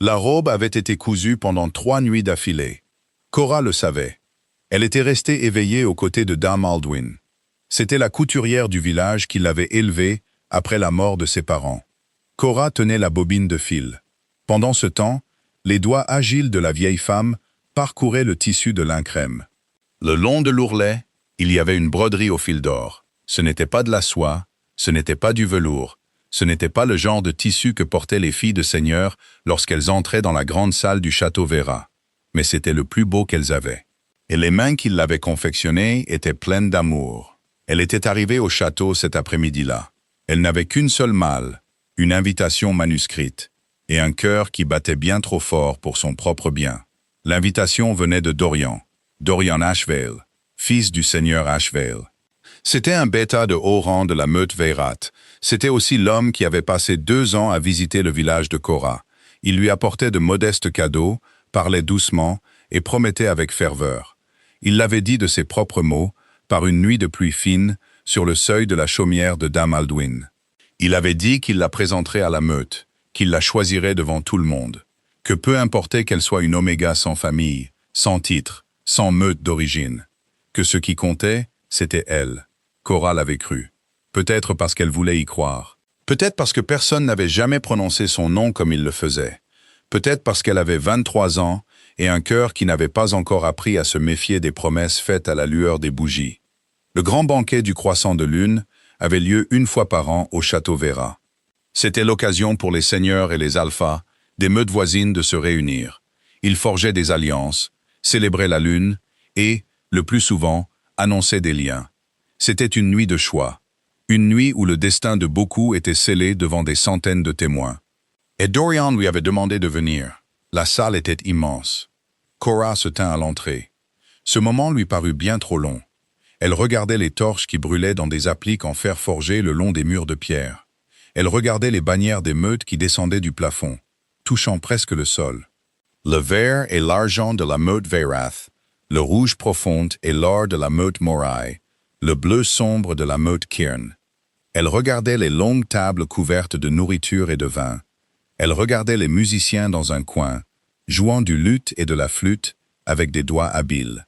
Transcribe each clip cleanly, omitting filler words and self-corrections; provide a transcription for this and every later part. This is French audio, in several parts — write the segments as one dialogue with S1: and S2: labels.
S1: La robe avait été cousue pendant 3 nuits d'affilée. Cora le savait. Elle était restée éveillée aux côtés de Dame Aldwyn. C'était la couturière du village qui l'avait élevée après la mort de ses parents. Cora tenait la bobine de fil. Pendant ce temps, les doigts agiles de la vieille femme parcouraient le tissu de lin crème. Le long de l'ourlet, il y avait une broderie au fil d'or. Ce n'était pas de la soie, ce n'était pas du velours, ce n'était pas le genre de tissu que portaient les filles de seigneur lorsqu'elles entraient dans la grande salle du château Vera. Mais c'était le plus beau qu'elles avaient. Et les mains qui l'avaient confectionné étaient pleines d'amour. Elle était arrivée au château cet après-midi-là. Elle n'avait qu'une seule malle, une invitation manuscrite, et un cœur qui battait bien trop fort pour son propre bien. L'invitation venait de Dorian Ashvale, fils du seigneur Ashvale. C'était un bêta de haut rang de la meute Veyrat. C'était aussi l'homme qui avait passé 2 ans à visiter le village de Cora. Il lui apportait de modestes cadeaux, parlait doucement et promettait avec ferveur. Il l'avait dit de ses propres mots, par une nuit de pluie fine, sur le seuil de la chaumière de Dame Aldwyn. Il avait dit qu'il la présenterait à la meute, qu'il la choisirait devant tout le monde, que peu importait qu'elle soit une oméga sans famille, sans titre, sans meute d'origine, que ce qui comptait, c'était elle. Cora l'avait cru. Peut-être parce qu'elle voulait y croire. Peut-être parce que personne n'avait jamais prononcé son nom comme il le faisait. Peut-être parce qu'elle avait 23 ans et un cœur qui n'avait pas encore appris à se méfier des promesses faites à la lueur des bougies. Le grand banquet du croissant de lune avait lieu 1 fois par an au château Vera. C'était l'occasion pour les seigneurs et les alphas, des meutes voisines de se réunir. Ils forgeaient des alliances, célébraient la lune et, le plus souvent, annonçaient des liens. C'était une nuit de choix, une nuit où le destin de beaucoup était scellé devant des centaines de témoins. Et Dorian lui avait demandé de venir. La salle était immense. Cora se tint à l'entrée. Ce moment lui parut bien trop long. Elle regardait les torches qui brûlaient dans des appliques en fer forgé le long des murs de pierre. Elle regardait les bannières des meutes qui descendaient du plafond, touchant presque le sol. Le vert et l'argent de la meute Veyrath, le rouge profond et l'or de la meute Moray, le bleu sombre de la meute Cairn. Elle regardait les longues tables couvertes de nourriture et de vin. Elle regardait les musiciens dans un coin, jouant du luth et de la flûte avec des doigts habiles.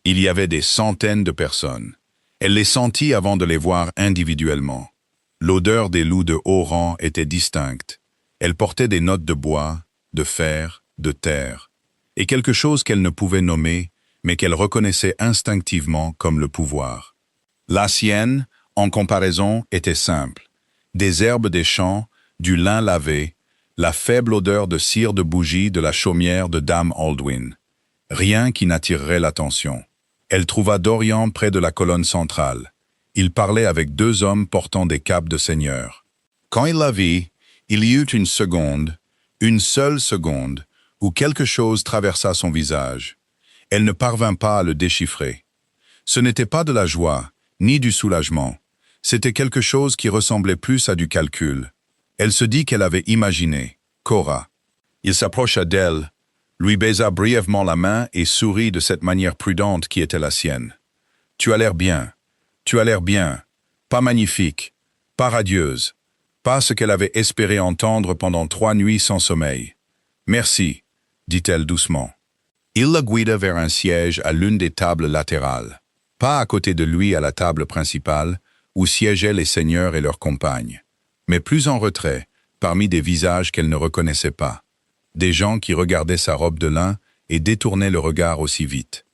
S1: Il y avait des centaines de personnes. Elle les sentit avant de les voir individuellement. L'odeur des loups de haut rang était distincte. Elle portait des notes de bois, de fer, de terre, et quelque chose qu'elle ne pouvait nommer, mais qu'elle reconnaissait instinctivement comme le pouvoir. La sienne, en comparaison, était simple. Des herbes des champs, du lin lavé, la faible odeur de cire de bougie de la chaumière de Dame Aldwyn. Rien qui n'attirerait l'attention. Elle trouva Dorian près de la colonne centrale. Il parlait avec 2 hommes portant des capes de seigneur. Quand il la vit, il y eut une seconde, une seule seconde, où quelque chose traversa son visage. Elle ne parvint pas à le déchiffrer. Ce n'était pas de la joie, ni du soulagement. C'était quelque chose qui ressemblait plus à du calcul. Elle se dit qu'elle avait imaginé, Cora. Il s'approcha d'elle, lui baisa brièvement la main et sourit de cette manière prudente qui était la sienne. « Tu as l'air bien. Tu as l'air bien. Pas magnifique. Pas radieuse. Pas ce qu'elle avait espéré entendre pendant 3 nuits sans sommeil. Merci, dit-elle doucement. Il la guida vers un siège à l'une des tables latérales. Pas à côté de lui à la table principale, où siégeaient les seigneurs et leurs compagnes, mais plus en retrait, parmi des visages qu'elle ne reconnaissait pas. Des gens qui regardaient sa robe de lin et détournaient le regard aussi vite.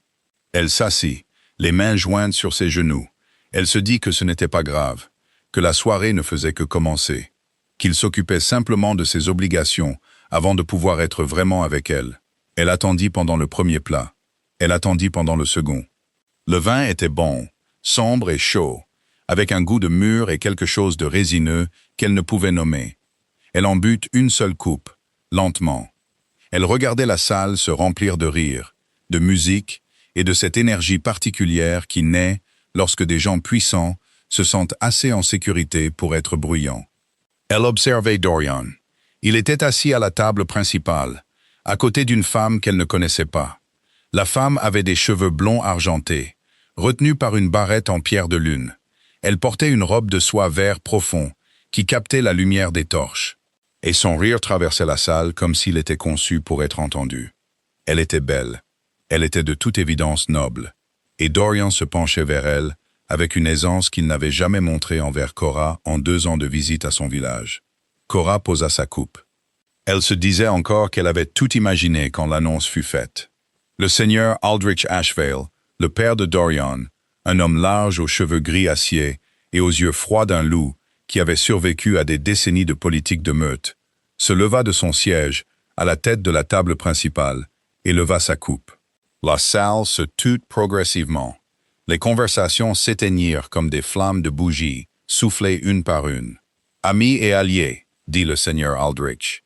S1: Elle s'assit, les mains jointes sur ses genoux. Elle se dit que ce n'était pas grave, que la soirée ne faisait que commencer, qu'il s'occupait simplement de ses obligations avant de pouvoir être vraiment avec elle. Elle attendit pendant le premier plat. Elle attendit pendant le second. Le vin était bon, sombre et chaud, avec un goût de mûr et quelque chose de résineux qu'elle ne pouvait nommer. Elle en but une seule coupe, lentement. Elle regardait la salle se remplir de rire, de musique et de cette énergie particulière qui naît lorsque des gens puissants se sentent assez en sécurité pour être bruyants. Elle observait Dorian. Il était assis à la table principale, à côté d'une femme qu'elle ne connaissait pas. La femme avait des cheveux blonds argentés, retenus par une barrette en pierre de lune. Elle portait une robe de soie vert profond, qui captait la lumière des torches. Et son rire traversait la salle comme s'il était conçu pour être entendu. Elle était belle. Elle était de toute évidence noble. Et Dorian se penchait vers elle, avec une aisance qu'il n'avait jamais montrée envers Cora en 2 ans de visite à son village. Cora posa sa coupe. Elle se disait encore qu'elle avait tout imaginé quand l'annonce fut faite. Le seigneur Aldrich Ashvale, le père de Dorian, un homme large aux cheveux gris acier et aux yeux froids d'un loup qui avait survécu à des décennies de politique de meute, se leva de son siège à la tête de la table principale et leva sa coupe. La salle se tut progressivement. Les conversations s'éteignirent comme des flammes de bougies, soufflées une par une. « Amis et alliés », dit le seigneur Aldrich.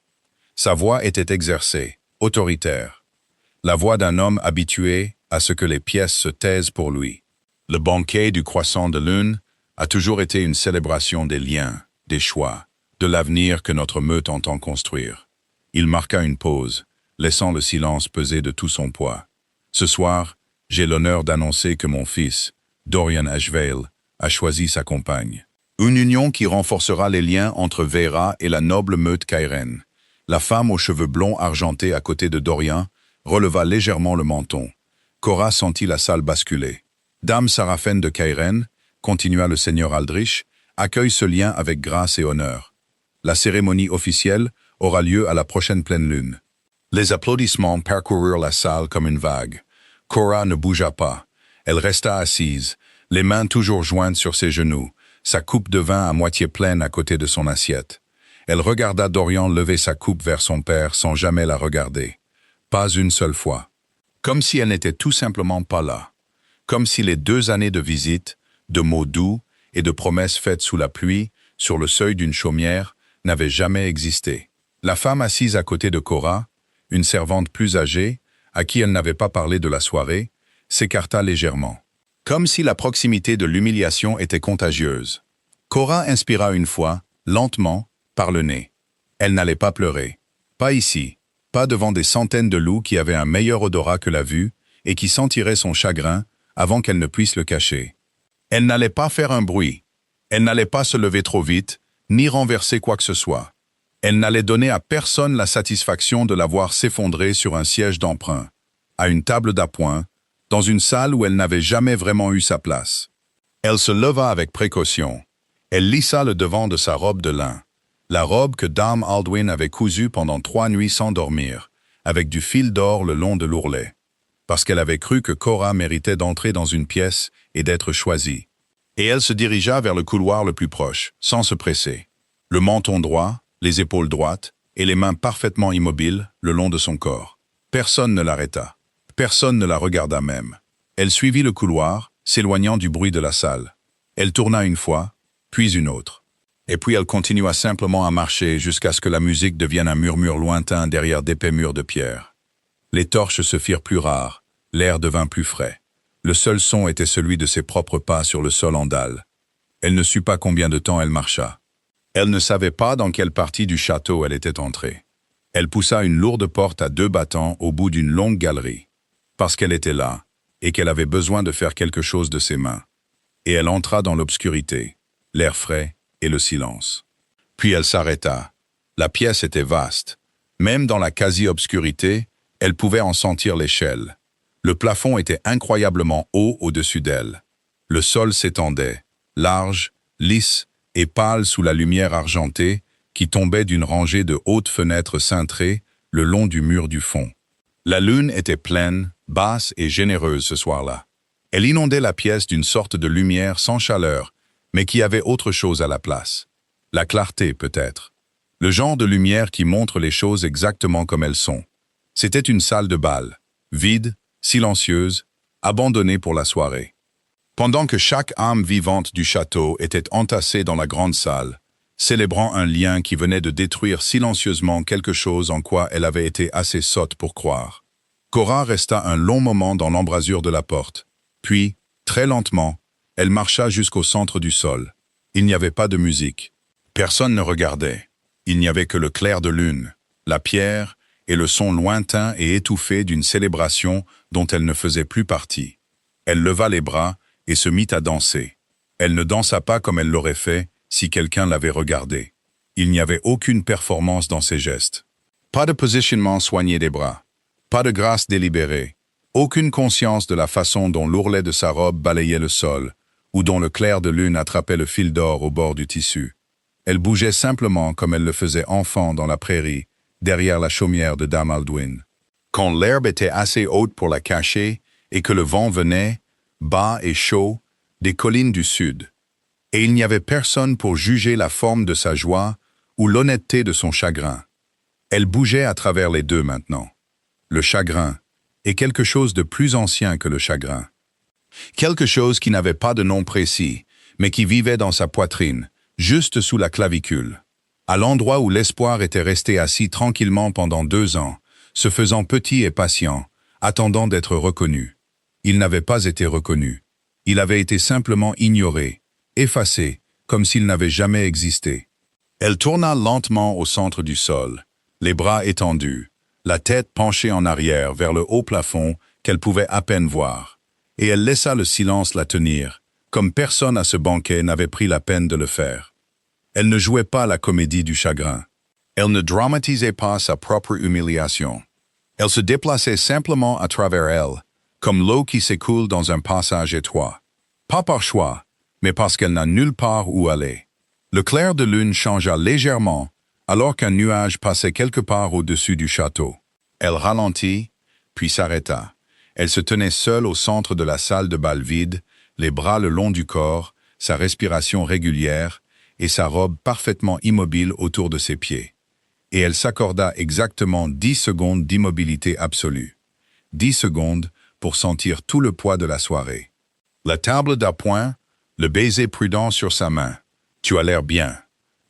S1: Sa voix était exercée, autoritaire. La voix d'un homme habitué à ce que les pièces se taisent pour lui. Le banquet du croissant de lune a toujours été une célébration des liens, des choix, de l'avenir que notre meute entend construire. Il marqua une pause, laissant le silence peser de tout son poids. Ce soir, j'ai l'honneur d'annoncer que mon fils, Dorian Ashvale, a choisi sa compagne. Une union qui renforcera les liens entre Vera et la noble meute Cairn. La femme aux cheveux blonds argentés à côté de Dorian releva légèrement le menton. Cora sentit la salle basculer. Dame Saraphène de Cairn, continua le seigneur Aldrich, accueille ce lien avec grâce et honneur. La cérémonie officielle aura lieu à la prochaine pleine lune. Les applaudissements parcoururent la salle comme une vague. Cora ne bougea pas. Elle resta assise, les mains toujours jointes sur ses genoux, sa coupe de vin à moitié pleine à côté de son assiette. Elle regarda Dorian lever sa coupe vers son père sans jamais la regarder. Pas une seule fois. Comme si elle n'était tout simplement pas là. Comme si les 2 années de visite, de mots doux et de promesses faites sous la pluie, sur le seuil d'une chaumière, n'avaient jamais existé. La femme assise à côté de Cora, une servante plus âgée, à qui elle n'avait pas parlé de la soirée, s'écarta légèrement. Comme si la proximité de l'humiliation était contagieuse. Cora inspira une fois, lentement, par le nez. Elle n'allait pas pleurer. Pas ici. Pas devant des centaines de loups qui avaient un meilleur odorat que la vue et qui sentiraient son chagrin avant qu'elle ne puisse le cacher. Elle n'allait pas faire un bruit. Elle n'allait pas se lever trop vite, ni renverser quoi que ce soit. Elle n'allait donner à personne la satisfaction de la voir s'effondrer sur un siège d'emprunt, à une table d'appoint, dans une salle où elle n'avait jamais vraiment eu sa place. Elle se leva avec précaution. Elle lissa le devant de sa robe de lin. La robe que Dame Aldwin avait cousue pendant 3 nuits sans dormir, avec du fil d'or le long de l'ourlet, parce qu'elle avait cru que Cora méritait d'entrer dans une pièce et d'être choisie. Et elle se dirigea vers le couloir le plus proche, sans se presser. Le menton droit, les épaules droites et les mains parfaitement immobiles le long de son corps. Personne ne l'arrêta. Personne ne la regarda même. Elle suivit le couloir, s'éloignant du bruit de la salle. Elle tourna une fois, puis une autre. Et puis elle continua simplement à marcher jusqu'à ce que la musique devienne un murmure lointain derrière d'épais murs de pierre. Les torches se firent plus rares, l'air devint plus frais. Le seul son était celui de ses propres pas sur le sol en dalle. Elle ne sut pas combien de temps elle marcha. Elle ne savait pas dans quelle partie du château elle était entrée. Elle poussa une lourde porte à 2 battants au bout d'une longue galerie, parce qu'elle était là, et qu'elle avait besoin de faire quelque chose de ses mains. Et elle entra dans l'obscurité, l'air frais et le silence. Puis elle s'arrêta. La pièce était vaste. Même dans la quasi-obscurité, elle pouvait en sentir l'échelle. Le plafond était incroyablement haut au-dessus d'elle. Le sol s'étendait, large, lisse et pâle sous la lumière argentée qui tombait d'une rangée de hautes fenêtres cintrées le long du mur du fond. La lune était pleine, basse et généreuse ce soir-là. Elle inondait la pièce d'une sorte de lumière sans chaleur, mais qui avait autre chose à la place. La clarté, peut-être. Le genre de lumière qui montre les choses exactement comme elles sont. C'était une salle de bal, vide, silencieuse, abandonnée pour la soirée. Pendant que chaque âme vivante du château était entassée dans la grande salle, célébrant un lien qui venait de détruire silencieusement quelque chose en quoi elle avait été assez sotte pour croire. Cora resta un long moment dans l'embrasure de la porte, puis, très lentement, elle marcha jusqu'au centre du sol. Il n'y avait pas de musique. Personne ne regardait. Il n'y avait que le clair de lune, la pierre et le son lointain et étouffé d'une célébration dont elle ne faisait plus partie. Elle leva les bras et se mit à danser. Elle ne dansa pas comme elle l'aurait fait si quelqu'un l'avait regardée. Il n'y avait aucune performance dans ses gestes. Pas de positionnement soigné des bras. Pas de grâce délibérée. Aucune conscience de la façon dont l'ourlet de sa robe balayait le sol, ou dont le clair de lune attrapait le fil d'or au bord du tissu. Elle bougeait simplement comme elle le faisait enfant dans la prairie, derrière la chaumière de Dame Aldwin. Quand l'herbe était assez haute pour la cacher et que le vent venait, bas et chaud, des collines du sud, et il n'y avait personne pour juger la forme de sa joie ou l'honnêteté de son chagrin. Elle bougeait à travers les deux maintenant. Le chagrin est quelque chose de plus ancien que le chagrin. Quelque chose qui n'avait pas de nom précis, mais qui vivait dans sa poitrine, juste sous la clavicule. À l'endroit où l'espoir était resté assis tranquillement pendant 2 ans, se faisant petit et patient, attendant d'être reconnu. Il n'avait pas été reconnu. Il avait été simplement ignoré, effacé, comme s'il n'avait jamais existé. Elle tourna lentement au centre du sol, les bras étendus, la tête penchée en arrière vers le haut plafond qu'elle pouvait à peine voir, et elle laissa le silence la tenir, comme personne à ce banquet n'avait pris la peine de le faire. Elle ne jouait pas la comédie du chagrin. Elle ne dramatisait pas sa propre humiliation. Elle se déplaçait simplement à travers elle, comme l'eau qui s'écoule dans un passage étroit. Pas par choix, mais parce qu'elle n'a nulle part où aller. Le clair de lune changea légèrement, alors qu'un nuage passait quelque part au-dessus du château. Elle ralentit, puis s'arrêta. Elle se tenait seule au centre de la salle de bal vide, les bras le long du corps, sa respiration régulière, et sa robe parfaitement immobile autour de ses pieds. Et elle s'accorda exactement 10 secondes d'immobilité absolue. 10 secondes pour sentir tout le poids de la soirée. La table d'appoint, le baiser prudent sur sa main. Tu as l'air bien.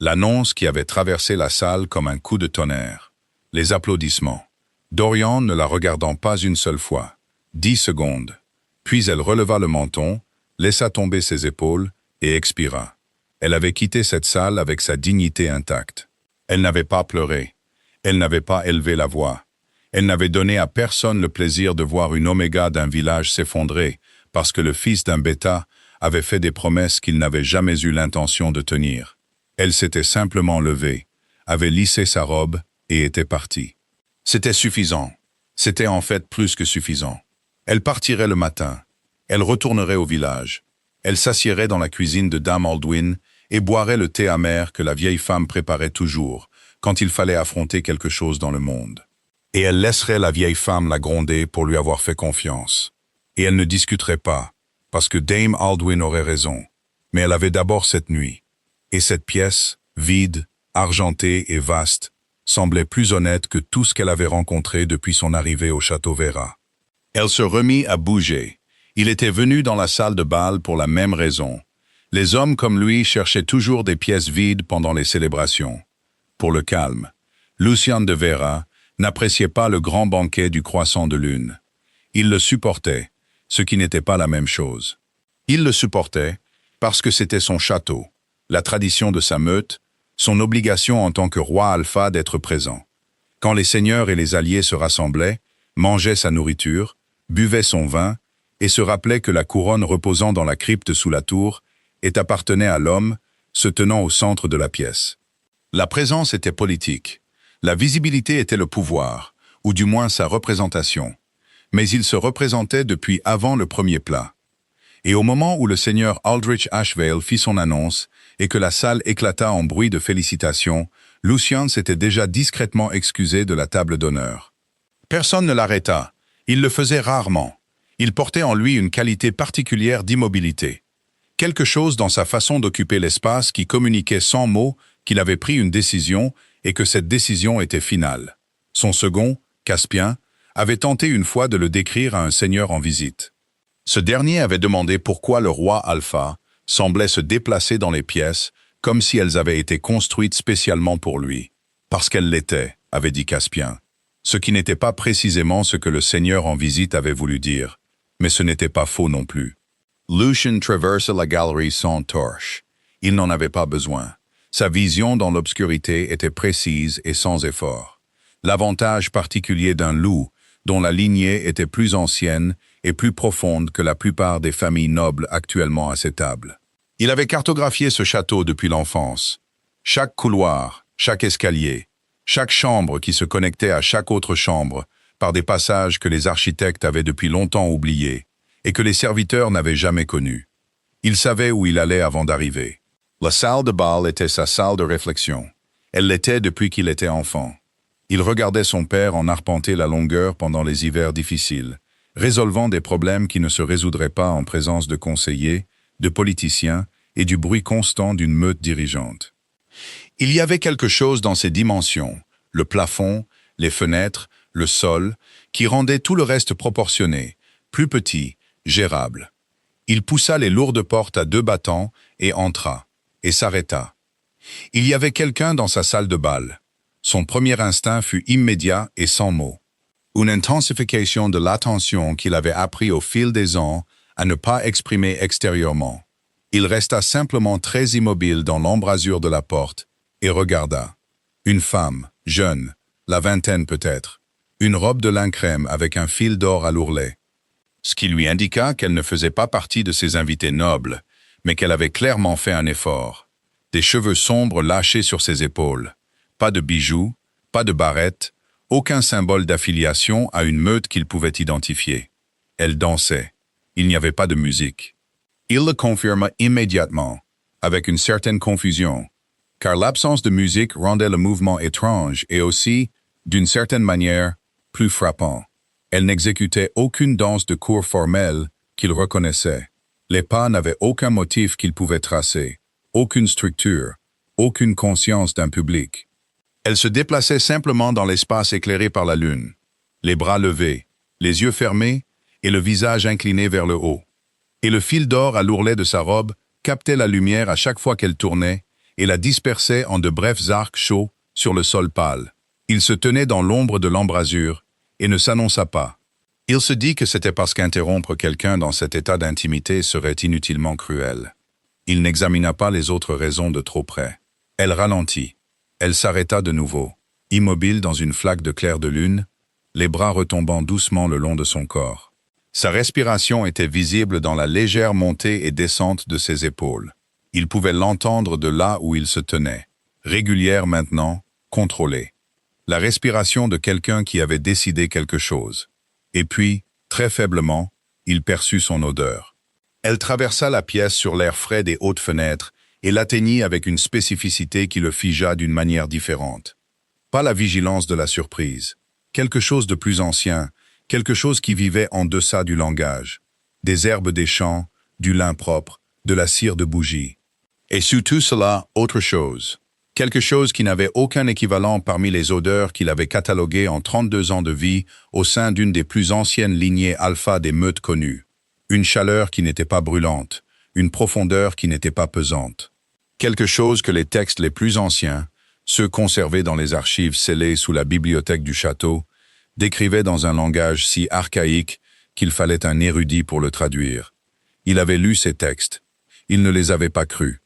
S1: L'annonce qui avait traversé la salle comme un coup de tonnerre. Les applaudissements. Dorian ne la regardant pas une seule fois. 10 secondes. Puis elle releva le menton, laissa tomber ses épaules et expira. Elle avait quitté cette salle avec sa dignité intacte. Elle n'avait pas pleuré. Elle n'avait pas élevé la voix. Elle n'avait donné à personne le plaisir de voir une oméga d'un village s'effondrer parce que le fils d'un bêta avait fait des promesses qu'il n'avait jamais eu l'intention de tenir. Elle s'était simplement levée, avait lissé sa robe et était partie. C'était suffisant. C'était en fait plus que suffisant. Elle partirait le matin. Elle retournerait au village. Elle s'assiérait dans la cuisine de Dame Aldwin et boirait le thé amer que la vieille femme préparait toujours, quand il fallait affronter quelque chose dans le monde. Et elle laisserait la vieille femme la gronder pour lui avoir fait confiance. Et elle ne discuterait pas, parce que Dame Aldwin aurait raison. Mais elle avait d'abord cette nuit. Et cette pièce, vide, argentée et vaste, semblait plus honnête que tout ce qu'elle avait rencontré depuis son arrivée au château Vera. Elle se remit à bouger. Il était venu dans la salle de bal pour la même raison. Les hommes comme lui cherchaient toujours des pièces vides pendant les célébrations. Pour le calme, Lucien de Vera n'appréciait pas le grand banquet du croissant de lune. Il le supportait, ce qui n'était pas la même chose. Il le supportait parce que c'était son château, la tradition de sa meute, son obligation en tant que roi alpha d'être présent. Quand les seigneurs et les alliés se rassemblaient, mangeaient sa nourriture, buvaient son vin, et se rappelaient que la couronne reposant dans la crypte sous la tour appartenait à l'homme, se tenant au centre de la pièce. La présence était politique. La visibilité était le pouvoir, ou du moins sa représentation. Mais il se représentait depuis avant le premier plat. Et au moment où le seigneur Aldrich Ashvale fit son annonce et que la salle éclata en bruit de félicitations, Lucien s'était déjà discrètement excusé de la table d'honneur. Personne ne l'arrêta. Il le faisait rarement. Il portait en lui une qualité particulière d'immobilité. Quelque chose dans sa façon d'occuper l'espace qui communiquait sans mots qu'il avait pris une décision et que cette décision était finale. Son second, Caspien, avait tenté une fois de le décrire à un seigneur en visite. Ce dernier avait demandé pourquoi le roi Alpha semblait se déplacer dans les pièces comme si elles avaient été construites spécialement pour lui. Parce qu'elles l'étaient, avait dit Caspien. Ce qui n'était pas précisément ce que le seigneur en visite avait voulu dire, mais ce n'était pas faux non plus. Lucien traversa la galerie sans torche. Il n'en avait pas besoin. Sa vision dans l'obscurité était précise et sans effort. L'avantage particulier d'un loup, dont la lignée était plus ancienne et plus profonde que la plupart des familles nobles actuellement à ces tables. Il avait cartographié ce château depuis l'enfance. Chaque couloir, chaque escalier, chaque chambre qui se connectait à chaque autre chambre, par des passages que les architectes avaient depuis longtemps oubliés et que les serviteurs n'avaient jamais connus. Il savait où il allait avant d'arriver. La salle de bal était sa salle de réflexion. Elle l'était depuis qu'il était enfant. Il regardait son père en arpenter la longueur pendant les hivers difficiles, résolvant des problèmes qui ne se résoudraient pas en présence de conseillers, de politiciens et du bruit constant d'une meute dirigeante. Il y avait quelque chose dans ces dimensions, le plafond, les fenêtres, le sol, qui rendait tout le reste proportionné, plus petit, gérable. Il poussa les lourdes portes à 2 battants et entra, et s'arrêta. Il y avait quelqu'un dans sa salle de bal. Son premier instinct fut immédiat et sans mots. Une intensification de l'attention qu'il avait appris au fil des ans à ne pas exprimer extérieurement. Il resta simplement très immobile dans l'embrasure de la porte et regarda. Une femme, jeune, la vingtaine peut-être, une robe de lin crème avec un fil d'or à l'ourlet. Ce qui lui indiqua qu'elle ne faisait pas partie de ses invités nobles, mais qu'elle avait clairement fait un effort. Des cheveux sombres lâchés sur ses épaules. Pas de bijoux, pas de barrette, aucun symbole d'affiliation à une meute qu'il pouvait identifier. Elle dansait. Il n'y avait pas de musique. Il le confirma immédiatement, avec une certaine confusion, car l'absence de musique rendait le mouvement étrange et aussi, d'une certaine manière, plus frappant. Elle n'exécutait aucune danse de cour formelle qu'il reconnaissait. Les pas n'avaient aucun motif qu'il pouvait tracer, aucune structure, aucune conscience d'un public. Elle se déplaçait simplement dans l'espace éclairé par la lune, les bras levés, les yeux fermés et le visage incliné vers le haut. Et le fil d'or à l'ourlet de sa robe captait la lumière à chaque fois qu'elle tournait et la dispersait en de brefs arcs chauds sur le sol pâle. Il se tenait dans l'ombre de l'embrasure et ne s'annonça pas. Il se dit que c'était parce qu'interrompre quelqu'un dans cet état d'intimité serait inutilement cruel. Il n'examina pas les autres raisons de trop près. Elle ralentit. Elle s'arrêta de nouveau, immobile dans une flaque de clair de lune, les bras retombant doucement le long de son corps. Sa respiration était visible dans la légère montée et descente de ses épaules. Il pouvait l'entendre de là où il se tenait, régulière maintenant, contrôlée. La respiration de quelqu'un qui avait décidé quelque chose. Et puis, très faiblement, il perçut son odeur. Elle traversa la pièce sur l'air frais des hautes fenêtres et l'atteignit avec une spécificité qui le figea d'une manière différente. Pas la vigilance de la surprise. Quelque chose de plus ancien, quelque chose qui vivait en deçà du langage. Des herbes des champs, du lin propre, de la cire de bougie. Et sous tout cela, autre chose. Quelque chose qui n'avait aucun équivalent parmi les odeurs qu'il avait cataloguées en 32 ans de vie au sein d'une des plus anciennes lignées alpha des meutes connues. Une chaleur qui n'était pas brûlante, une profondeur qui n'était pas pesante. Quelque chose que les textes les plus anciens, ceux conservés dans les archives scellées sous la bibliothèque du château, décrivaient dans un langage si archaïque qu'il fallait un érudit pour le traduire. Il avait lu ces textes. Il ne les avait pas crus.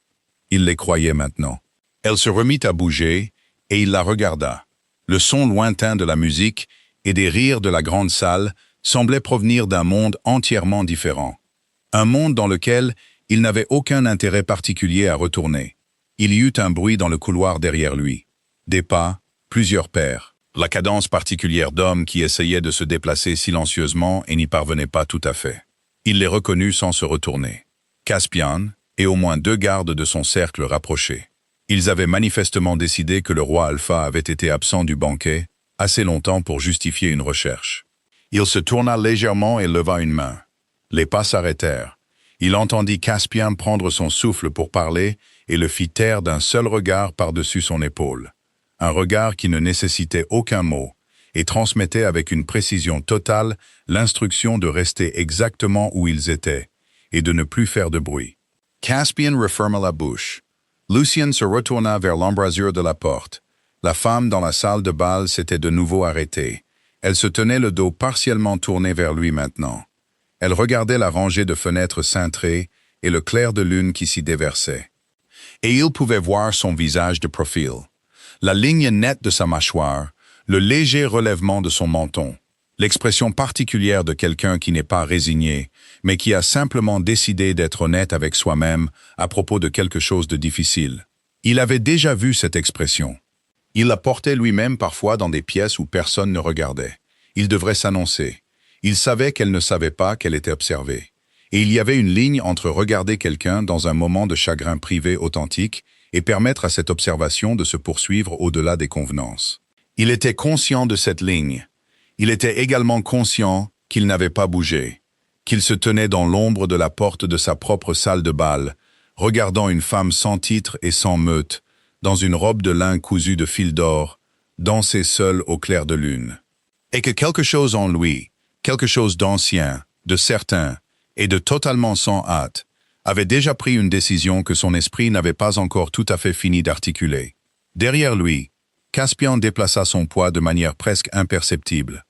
S1: Il les croyait maintenant. Elle se remit à bouger, et il la regarda. Le son lointain de la musique et des rires de la grande salle semblaient provenir d'un monde entièrement différent. Un monde dans lequel il n'avait aucun intérêt particulier à retourner. Il y eut un bruit dans le couloir derrière lui. Des pas, plusieurs paires. La cadence particulière d'hommes qui essayaient de se déplacer silencieusement et n'y parvenaient pas tout à fait. Il les reconnut sans se retourner. Caspian et au moins 2 gardes de son cercle rapprochés. Ils avaient manifestement décidé que le roi Alpha avait été absent du banquet assez longtemps pour justifier une recherche. Il se tourna légèrement et leva une main. Les pas s'arrêtèrent. Il entendit Caspian prendre son souffle pour parler et le fit taire d'un seul regard par-dessus son épaule. Un regard qui ne nécessitait aucun mot et transmettait avec une précision totale l'instruction de rester exactement où ils étaient et de ne plus faire de bruit. Caspian referma la bouche. Lucien se retourna vers l'embrasure de la porte. La femme dans la salle de bal s'était de nouveau arrêtée. Elle se tenait le dos partiellement tourné vers lui maintenant. Elle regardait la rangée de fenêtres cintrées et le clair de lune qui s'y déversait. Et il pouvait voir son visage de profil. La ligne nette de sa mâchoire, le léger relèvement de son menton, l'expression particulière de quelqu'un qui n'est pas résigné, mais qui a simplement décidé d'être honnête avec soi-même à propos de quelque chose de difficile. Il avait déjà vu cette expression. Il la portait lui-même parfois dans des pièces où personne ne regardait. Il devrait s'annoncer. Il savait qu'elle ne savait pas qu'elle était observée. Et il y avait une ligne entre regarder quelqu'un dans un moment de chagrin privé authentique et permettre à cette observation de se poursuivre au-delà des convenances. Il était conscient de cette ligne. Il était également conscient qu'il n'avait pas bougé, qu'il se tenait dans l'ombre de la porte de sa propre salle de bal, regardant une femme sans titre et sans meute, dans une robe de lin cousue de fil d'or, danser seule au clair de lune. Et que quelque chose en lui, quelque chose d'ancien, de certain, et de totalement sans hâte, avait déjà pris une décision que son esprit n'avait pas encore tout à fait fini d'articuler. Derrière lui, Caspian déplaça son poids de manière presque imperceptible.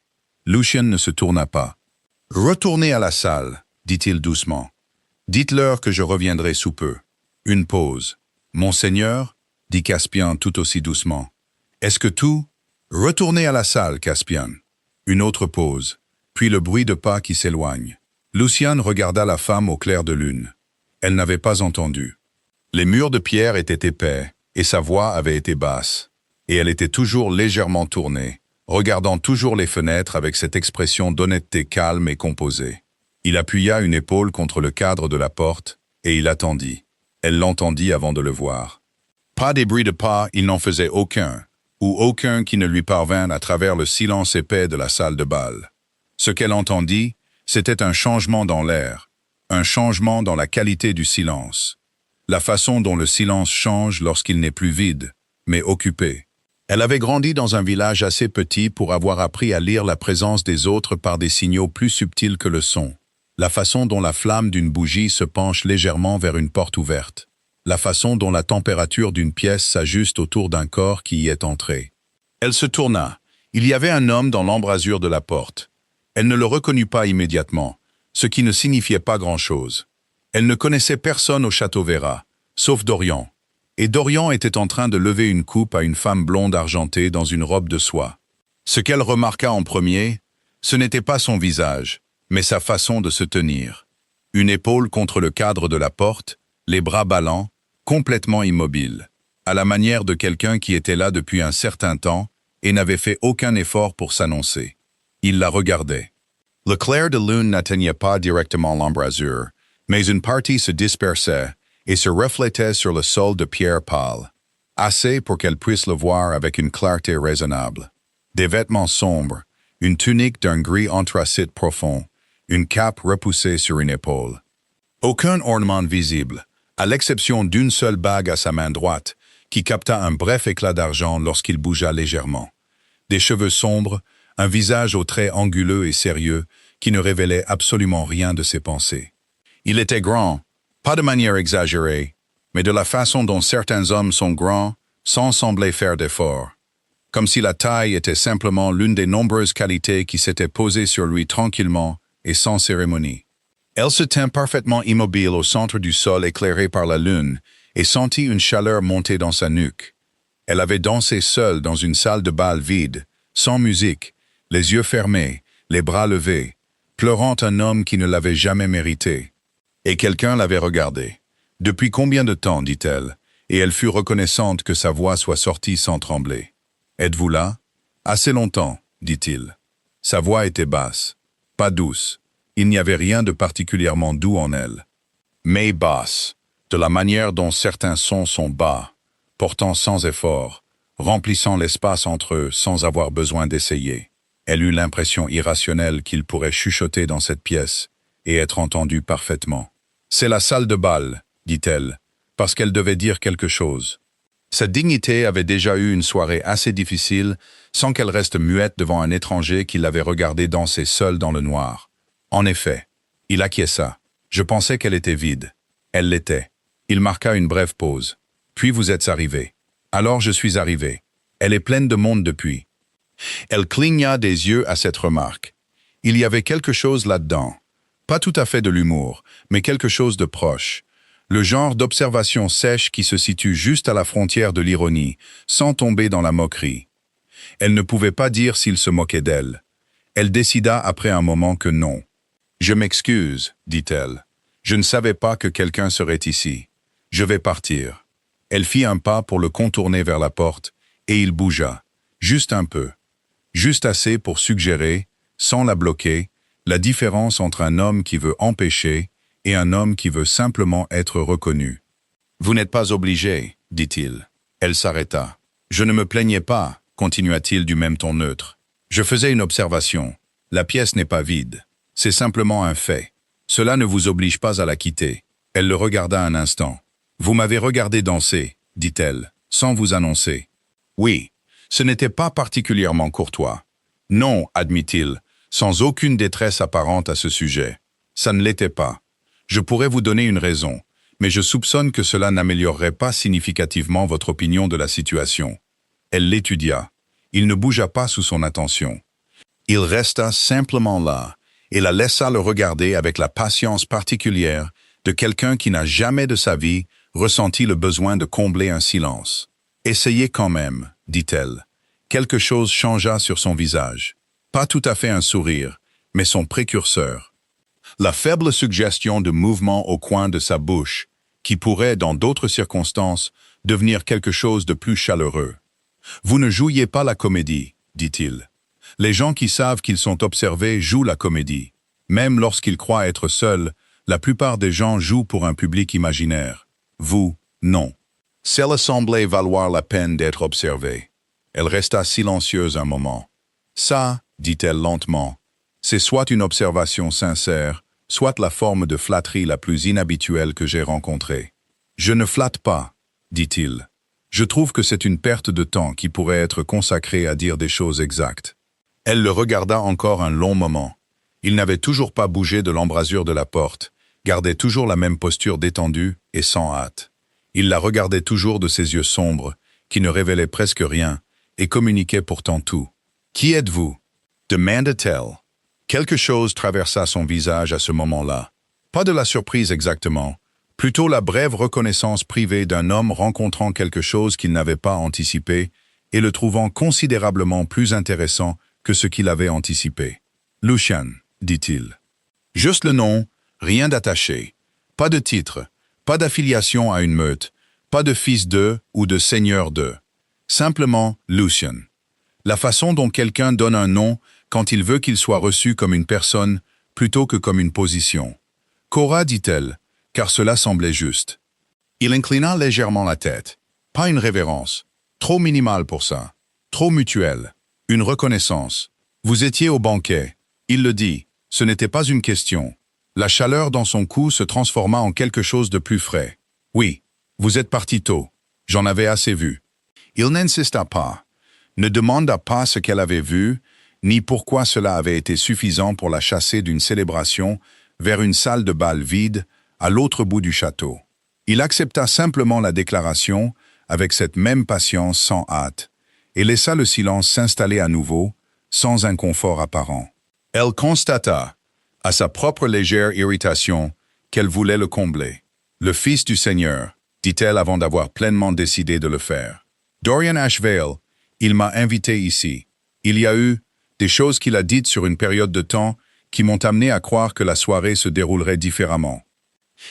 S1: Lucien ne se tourna pas. « Retournez à la salle, dit-il doucement. Dites-leur que je reviendrai sous peu. » Une pause. « Monseigneur ?» dit Caspian tout aussi doucement. « Est-ce que tout ?» « Retournez à la salle, Caspian. » Une autre pause, puis le bruit de pas qui s'éloigne. Lucien regarda la femme au clair de lune. Elle n'avait pas entendu. Les murs de pierre étaient épais, et sa voix avait été basse. Et elle était toujours légèrement tournée, regardant toujours les fenêtres avec cette expression d'honnêteté calme et composée. Il appuya une épaule contre le cadre de la porte, et il attendit. Elle l'entendit avant de le voir. Pas des bruits de pas, il n'en faisait aucun, ou aucun qui ne lui parvint à travers le silence épais de la salle de bal. Ce qu'elle entendit, c'était un changement dans l'air, un changement dans la qualité du silence, la façon dont le silence change lorsqu'il n'est plus vide, mais occupé. Elle avait grandi dans un village assez petit pour avoir appris à lire la présence des autres par des signaux plus subtils que le son, la façon dont la flamme d'une bougie se penche légèrement vers une porte ouverte, la façon dont la température d'une pièce s'ajuste autour d'un corps qui y est entré. Elle se tourna. Il y avait un homme dans l'embrasure de la porte. Elle ne le reconnut pas immédiatement, ce qui ne signifiait pas grand-chose. Elle ne connaissait personne au château Vera, sauf Dorian. Et Dorian était en train de lever une coupe à une femme blonde argentée dans une robe de soie. Ce qu'elle remarqua en premier, ce n'était pas son visage, mais sa façon de se tenir. Une épaule contre le cadre de la porte, les bras ballants, complètement immobile, à la manière de quelqu'un qui était là depuis un certain temps et n'avait fait aucun effort pour s'annoncer. Il la regardait. Le clair de lune n'atteignait pas directement l'embrasure, mais une partie se dispersait et se reflétait sur le sol de pierre pâle, assez pour qu'elle puisse le voir avec une clarté raisonnable. Des vêtements sombres, une tunique d'un gris anthracite profond, une cape repoussée sur une épaule. Aucun ornement visible, à l'exception d'une seule bague à sa main droite, qui capta un bref éclat d'argent lorsqu'il bougea légèrement. Des cheveux sombres, un visage aux traits anguleux et sérieux, qui ne révélait absolument rien de ses pensées. Il était grand, pas de manière exagérée, mais de la façon dont certains hommes sont grands, sans sembler faire d'efforts. Comme si la taille était simplement l'une des nombreuses qualités qui s'étaient posées sur lui tranquillement et sans cérémonie. Elle se tint parfaitement immobile au centre du sol éclairé par la lune et sentit une chaleur monter dans sa nuque. Elle avait dansé seule dans une salle de bal vide, sans musique, les yeux fermés, les bras levés, pleurant un homme qui ne l'avait jamais mérité. Et quelqu'un l'avait regardée. « Depuis combien de temps ?» dit-elle, et elle fut reconnaissante que sa voix soit sortie sans trembler. « Êtes-vous là ?»« Assez longtemps, » dit-il. Sa voix était basse, pas douce. Il n'y avait rien de particulièrement doux en elle. Mais basse, de la manière dont certains sons sont bas, portant sans effort, remplissant l'espace entre eux sans avoir besoin d'essayer. Elle eut l'impression irrationnelle qu'il pourrait chuchoter dans cette pièce et être entendu parfaitement. « C'est la salle de bal, » dit-elle, parce qu'elle devait dire quelque chose. Sa dignité avait déjà eu une soirée assez difficile sans qu'elle reste muette devant un étranger qui l'avait regardée danser seule dans le noir. En effet, il acquiesça. Je pensais qu'elle était vide. Elle l'était. Il marqua une brève pause. Puis vous êtes arrivé. Alors je suis arrivé. Elle est pleine de monde depuis. Elle cligna des yeux à cette remarque. Il y avait quelque chose là-dedans. Pas tout à fait de l'humour, mais quelque chose de proche. Le genre d'observation sèche qui se situe juste à la frontière de l'ironie, sans tomber dans la moquerie. Elle ne pouvait pas dire s'il se moquait d'elle. Elle décida après un moment que non. « Je m'excuse, dit-elle. Je ne savais pas que quelqu'un serait ici. Je vais partir. » Elle fit un pas pour le contourner vers la porte, et il bougea, juste un peu, juste assez pour suggérer, sans la bloquer, la différence entre un homme qui veut empêcher et un homme qui veut simplement être reconnu. « Vous n'êtes pas obligé, dit-il. » Elle s'arrêta. « Je ne me plaignais pas, continua-t-il du même ton neutre. Je faisais une observation. La pièce n'est pas vide. C'est simplement un fait. Cela ne vous oblige pas à la quitter. » Elle le regarda un instant. « Vous m'avez regardé danser, dit-elle, sans vous annoncer. »« Oui, ce n'était pas particulièrement courtois. »« Non, admit-il, sans aucune détresse apparente à ce sujet. Ça ne l'était pas. Je pourrais vous donner une raison, mais je soupçonne que cela n'améliorerait pas significativement votre opinion de la situation. » Elle l'étudia. Il ne bougea pas sous son attention. Il resta simplement là, et la laissa le regarder avec la patience particulière de quelqu'un qui n'a jamais de sa vie ressenti le besoin de combler un silence. « Essayez quand même, dit-elle. » Quelque chose changea sur son visage. Pas tout à fait un sourire, mais son précurseur. La faible suggestion de mouvement au coin de sa bouche, qui pourrait, dans d'autres circonstances, devenir quelque chose de plus chaleureux. « Vous ne jouiez pas la comédie, dit-il. Les gens qui savent qu'ils sont observés jouent la comédie. Même lorsqu'ils croient être seuls, la plupart des gens jouent pour un public imaginaire. Vous, non. » Cela semblait valoir la peine d'être observée. Elle resta silencieuse un moment. « Ça, dit-elle lentement, c'est soit une observation sincère, soit la forme de flatterie la plus inhabituelle que j'ai rencontrée. Je ne flatte pas, dit-il. Je trouve que c'est une perte de temps qui pourrait être consacrée à dire des choses exactes. » Elle le regarda encore un long moment. Il n'avait toujours pas bougé de l'embrasure de la porte, gardait toujours la même posture détendue et sans hâte. Il la regardait toujours de ses yeux sombres, qui ne révélaient presque rien, et communiquaient pourtant tout. « Qui êtes-vous » demanda-t-elle. Quelque chose traversa son visage à ce moment-là. Pas de la surprise exactement, plutôt la brève reconnaissance privée d'un homme rencontrant quelque chose qu'il n'avait pas anticipé et le trouvant considérablement plus intéressant que ce qu'il avait anticipé. « Lucian, dit-il. Juste le nom, rien d'attaché. Pas de titre, pas d'affiliation à une meute, pas de fils de ou de seigneur de. Simplement Lucian. La façon dont quelqu'un donne un nom quand il veut qu'il soit reçu comme une personne plutôt que comme une position. Cora, dit-elle, car cela semblait juste. Il inclina légèrement la tête. Pas une révérence. Trop minimale pour ça. Trop mutuelle. Une reconnaissance. Vous étiez au banquet. Il le dit. Ce n'était pas une question. La chaleur dans son cou se transforma en quelque chose de plus frais. Oui, vous êtes parti tôt. J'en avais assez vu. Il n'insista pas. Ne demanda pas ce qu'elle avait vu, ni pourquoi cela avait été suffisant pour la chasser d'une célébration vers une salle de bal vide à l'autre bout du château. Il accepta simplement la déclaration avec cette même patience sans hâte, et laissa le silence s'installer à nouveau, sans inconfort apparent. Elle constata, à sa propre légère irritation, qu'elle voulait le combler. « Le fils du Seigneur », dit-elle avant d'avoir pleinement décidé de le faire. « Dorian Ashvale, il m'a invité ici. Il y a eu des choses qu'il a dites sur une période de temps qui m'ont amené à croire que la soirée se déroulerait différemment. »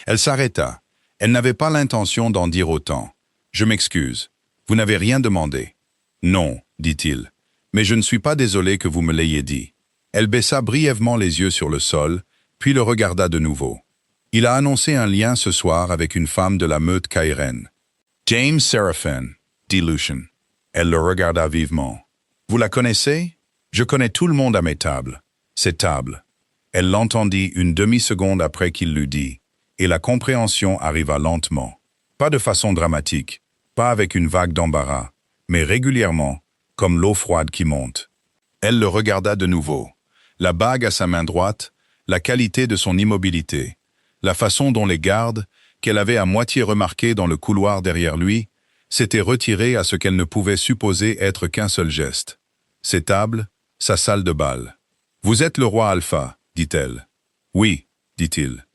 S1: Elle s'arrêta. Elle n'avait pas l'intention d'en dire autant. « Je m'excuse. Vous n'avez rien demandé. »« Non, dit-il. Mais je ne suis pas désolé que vous me l'ayez dit. » Elle baissa brièvement les yeux sur le sol, puis le regarda de nouveau. « Il a annoncé un lien ce soir avec une femme de la meute caïrène. »« James Seraphin, » dit Lucian. Elle le regarda vivement. « Vous la connaissez? Je connais tout le monde à mes tables. Ces tables. » Elle l'entendit une demi-seconde après qu'il l'eut dit, et la compréhension arriva lentement. Pas de façon dramatique, pas avec une vague d'embarras, mais régulièrement, comme l'eau froide qui monte. Elle le regarda de nouveau. La bague à sa main droite, la qualité de son immobilité, la façon dont les gardes, qu'elle avait à moitié remarqués dans le couloir derrière lui, s'étaient retirés à ce qu'elle ne pouvait supposer être qu'un seul geste. Ses tables, sa salle de bal. « Vous êtes le roi Alpha, dit-elle. »« Oui, dit-il. »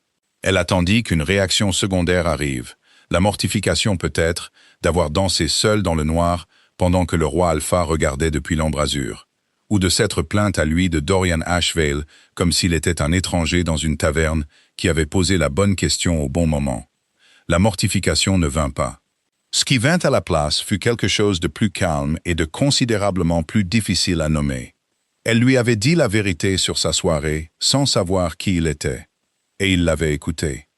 S1: Elle attendit qu'une réaction secondaire arrive, la mortification peut-être, d'avoir dansé seule dans le noir pendant que le roi Alpha regardait depuis l'embrasure, ou de s'être plainte à lui de Dorian Ashvale comme s'il était un étranger dans une taverne qui avait posé la bonne question au bon moment. La mortification ne vint pas. Ce qui vint à la place fut quelque chose de plus calme et de considérablement plus difficile à nommer. Elle lui avait dit la vérité sur sa soirée sans savoir qui il était. Et il l'avait écouté.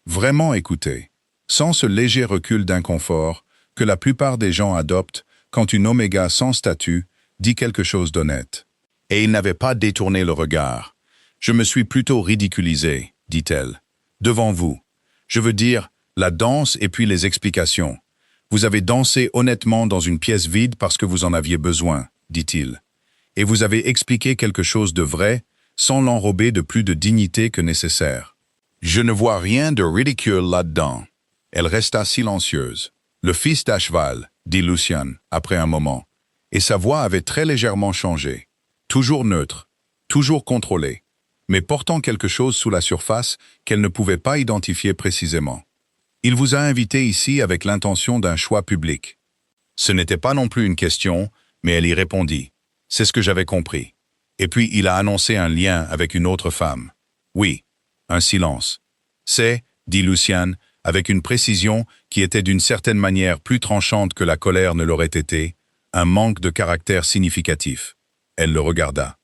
S1: Vraiment écouté. Sans ce léger recul d'inconfort que la plupart des gens adoptent quand une oméga sans statut dit quelque chose d'honnête. Et il n'avait pas détourné le regard. « Je me suis plutôt ridiculisé, dit-elle. Devant vous. Je veux dire, la danse et puis les explications. Vous avez dansé honnêtement dans une pièce vide parce que vous en aviez besoin, dit-il. Et vous avez expliqué quelque chose de vrai, sans l'enrober de plus de dignité que nécessaire. Je ne vois rien de ridicule là-dedans. » Elle resta silencieuse. « Le fils d'Ashval, dit Lucian, après un moment, et sa voix avait très légèrement changé. Toujours neutre, toujours contrôlée, mais portant quelque chose sous la surface qu'elle ne pouvait pas identifier précisément. Il vous a invité ici avec l'intention d'un choix public. Ce n'était pas non plus une question, mais elle y répondit. C'est ce que j'avais compris. Et puis il a annoncé un lien avec une autre femme. Oui, un silence. C'est, dit Lucian, avec une précision qui était d'une certaine manière plus tranchante que la colère ne l'aurait été, un manque de caractère significatif. Elle le regarda.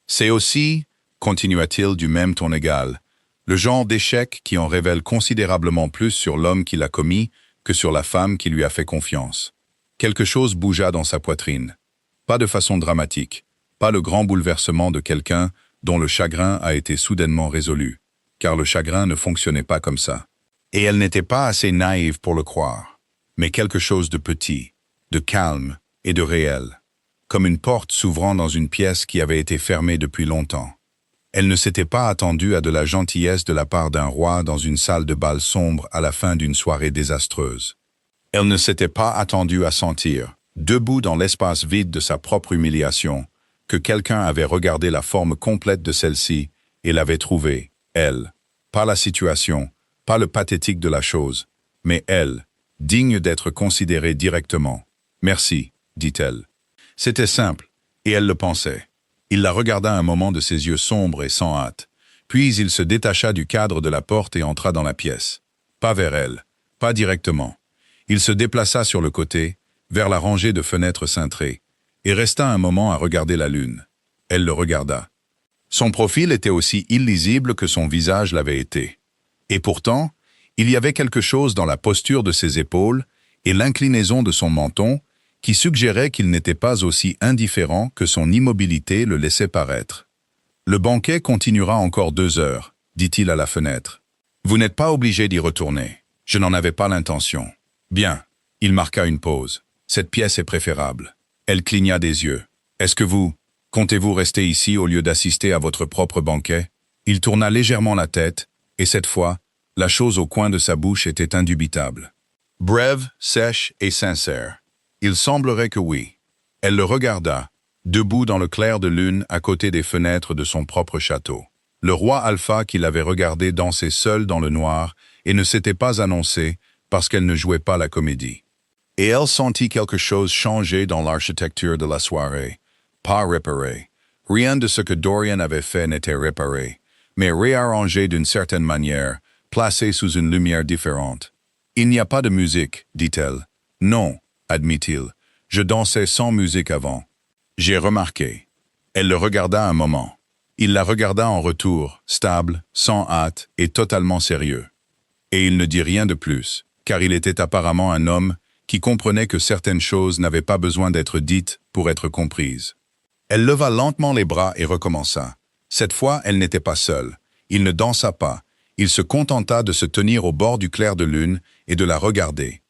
S1: C'est aussi, continua-t-il du même ton égal, le genre d'échec qui en révèle considérablement plus sur l'homme qui l'a commis que sur la femme qui lui a fait confiance. Quelque chose bougea dans sa poitrine. Pas de façon dramatique, pas le grand bouleversement de quelqu'un dont le chagrin a été soudainement résolu, car le chagrin ne fonctionnait pas comme ça. Et elle n'était pas assez naïve pour le croire, mais quelque chose de petit, de calme et de réel, comme une porte s'ouvrant dans une pièce qui avait été fermée depuis longtemps. Elle ne s'était pas attendue à de la gentillesse de la part d'un roi dans une salle de bal sombre à la fin d'une soirée désastreuse. Elle ne s'était pas attendue à sentir, debout dans l'espace vide de sa propre humiliation, que quelqu'un avait regardé la forme complète de celle-ci et l'avait trouvée, elle, pas la situation, pas le pathétique de la chose, mais elle, digne d'être considérée directement. « Merci », dit-elle. C'était simple, et elle le pensait. Il la regarda un moment de ses yeux sombres et sans hâte, puis il se détacha du cadre de la porte et entra dans la pièce. Pas vers elle, pas directement. Il se déplaça sur le côté, vers la rangée de fenêtres cintrées, et resta un moment à regarder la lune. Elle le regarda. Son profil était aussi illisible que son visage l'avait été. Et pourtant, il y avait quelque chose dans la posture de ses épaules et l'inclinaison de son menton qui suggérait qu'il n'était pas aussi indifférent que son immobilité le laissait paraître. « Le banquet continuera encore 2 heures, dit-il à la fenêtre. Vous n'êtes pas obligé d'y retourner. Je n'en avais pas l'intention. Bien. » Il marqua une pause. « Cette pièce est préférable. » Elle cligna des yeux. « Est-ce que vous, comptez-vous rester ici au lieu d'assister à votre propre banquet ?» Il tourna légèrement la tête, et cette fois, la chose au coin de sa bouche était indubitable. Brève, sèche et sincère. Il semblerait que oui. Elle le regarda, debout dans le clair de lune à côté des fenêtres de son propre château. Le roi Alpha qui l'avait regardé danser seul dans le noir et ne s'était pas annoncé parce qu'elle ne jouait pas la comédie. Et elle sentit quelque chose changer dans l'architecture de la soirée. Pas réparé. Rien de ce que Dorian avait fait n'était réparé, mais réarrangé d'une certaine manière, placé sous une lumière différente. « Il n'y a pas de musique, dit-elle. »« Non, admit-il. Je dansais sans musique avant. » « J'ai remarqué. » Elle le regarda un moment. Il la regarda en retour, stable, sans hâte et totalement sérieux. Et il ne dit rien de plus, car il était apparemment un homme qui comprenait que certaines choses n'avaient pas besoin d'être dites pour être comprises. Elle leva lentement les bras et recommença. Cette fois, elle n'était pas seule. Il ne dansa pas. Il se contenta de se tenir au bord du clair de lune et de la regarder.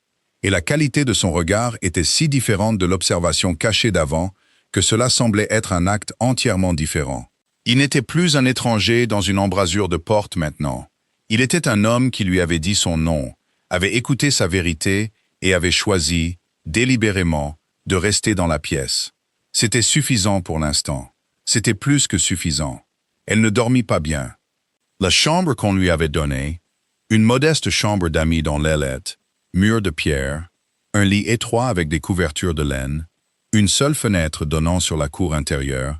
S1: Et la qualité de son regard était si différente de l'observation cachée d'avant que cela semblait être un acte entièrement différent. Il n'était plus un étranger dans une embrasure de porte maintenant. Il était un homme qui lui avait dit son nom, avait écouté sa vérité et avait choisi, délibérément, de rester dans la pièce. C'était suffisant pour l'instant. C'était plus que suffisant. Elle ne dormit pas bien. La chambre qu'on lui avait donnée, une modeste chambre d'amis dans l'ailette, mur de pierre, un lit étroit avec des couvertures de laine, une seule fenêtre donnant sur la cour intérieure,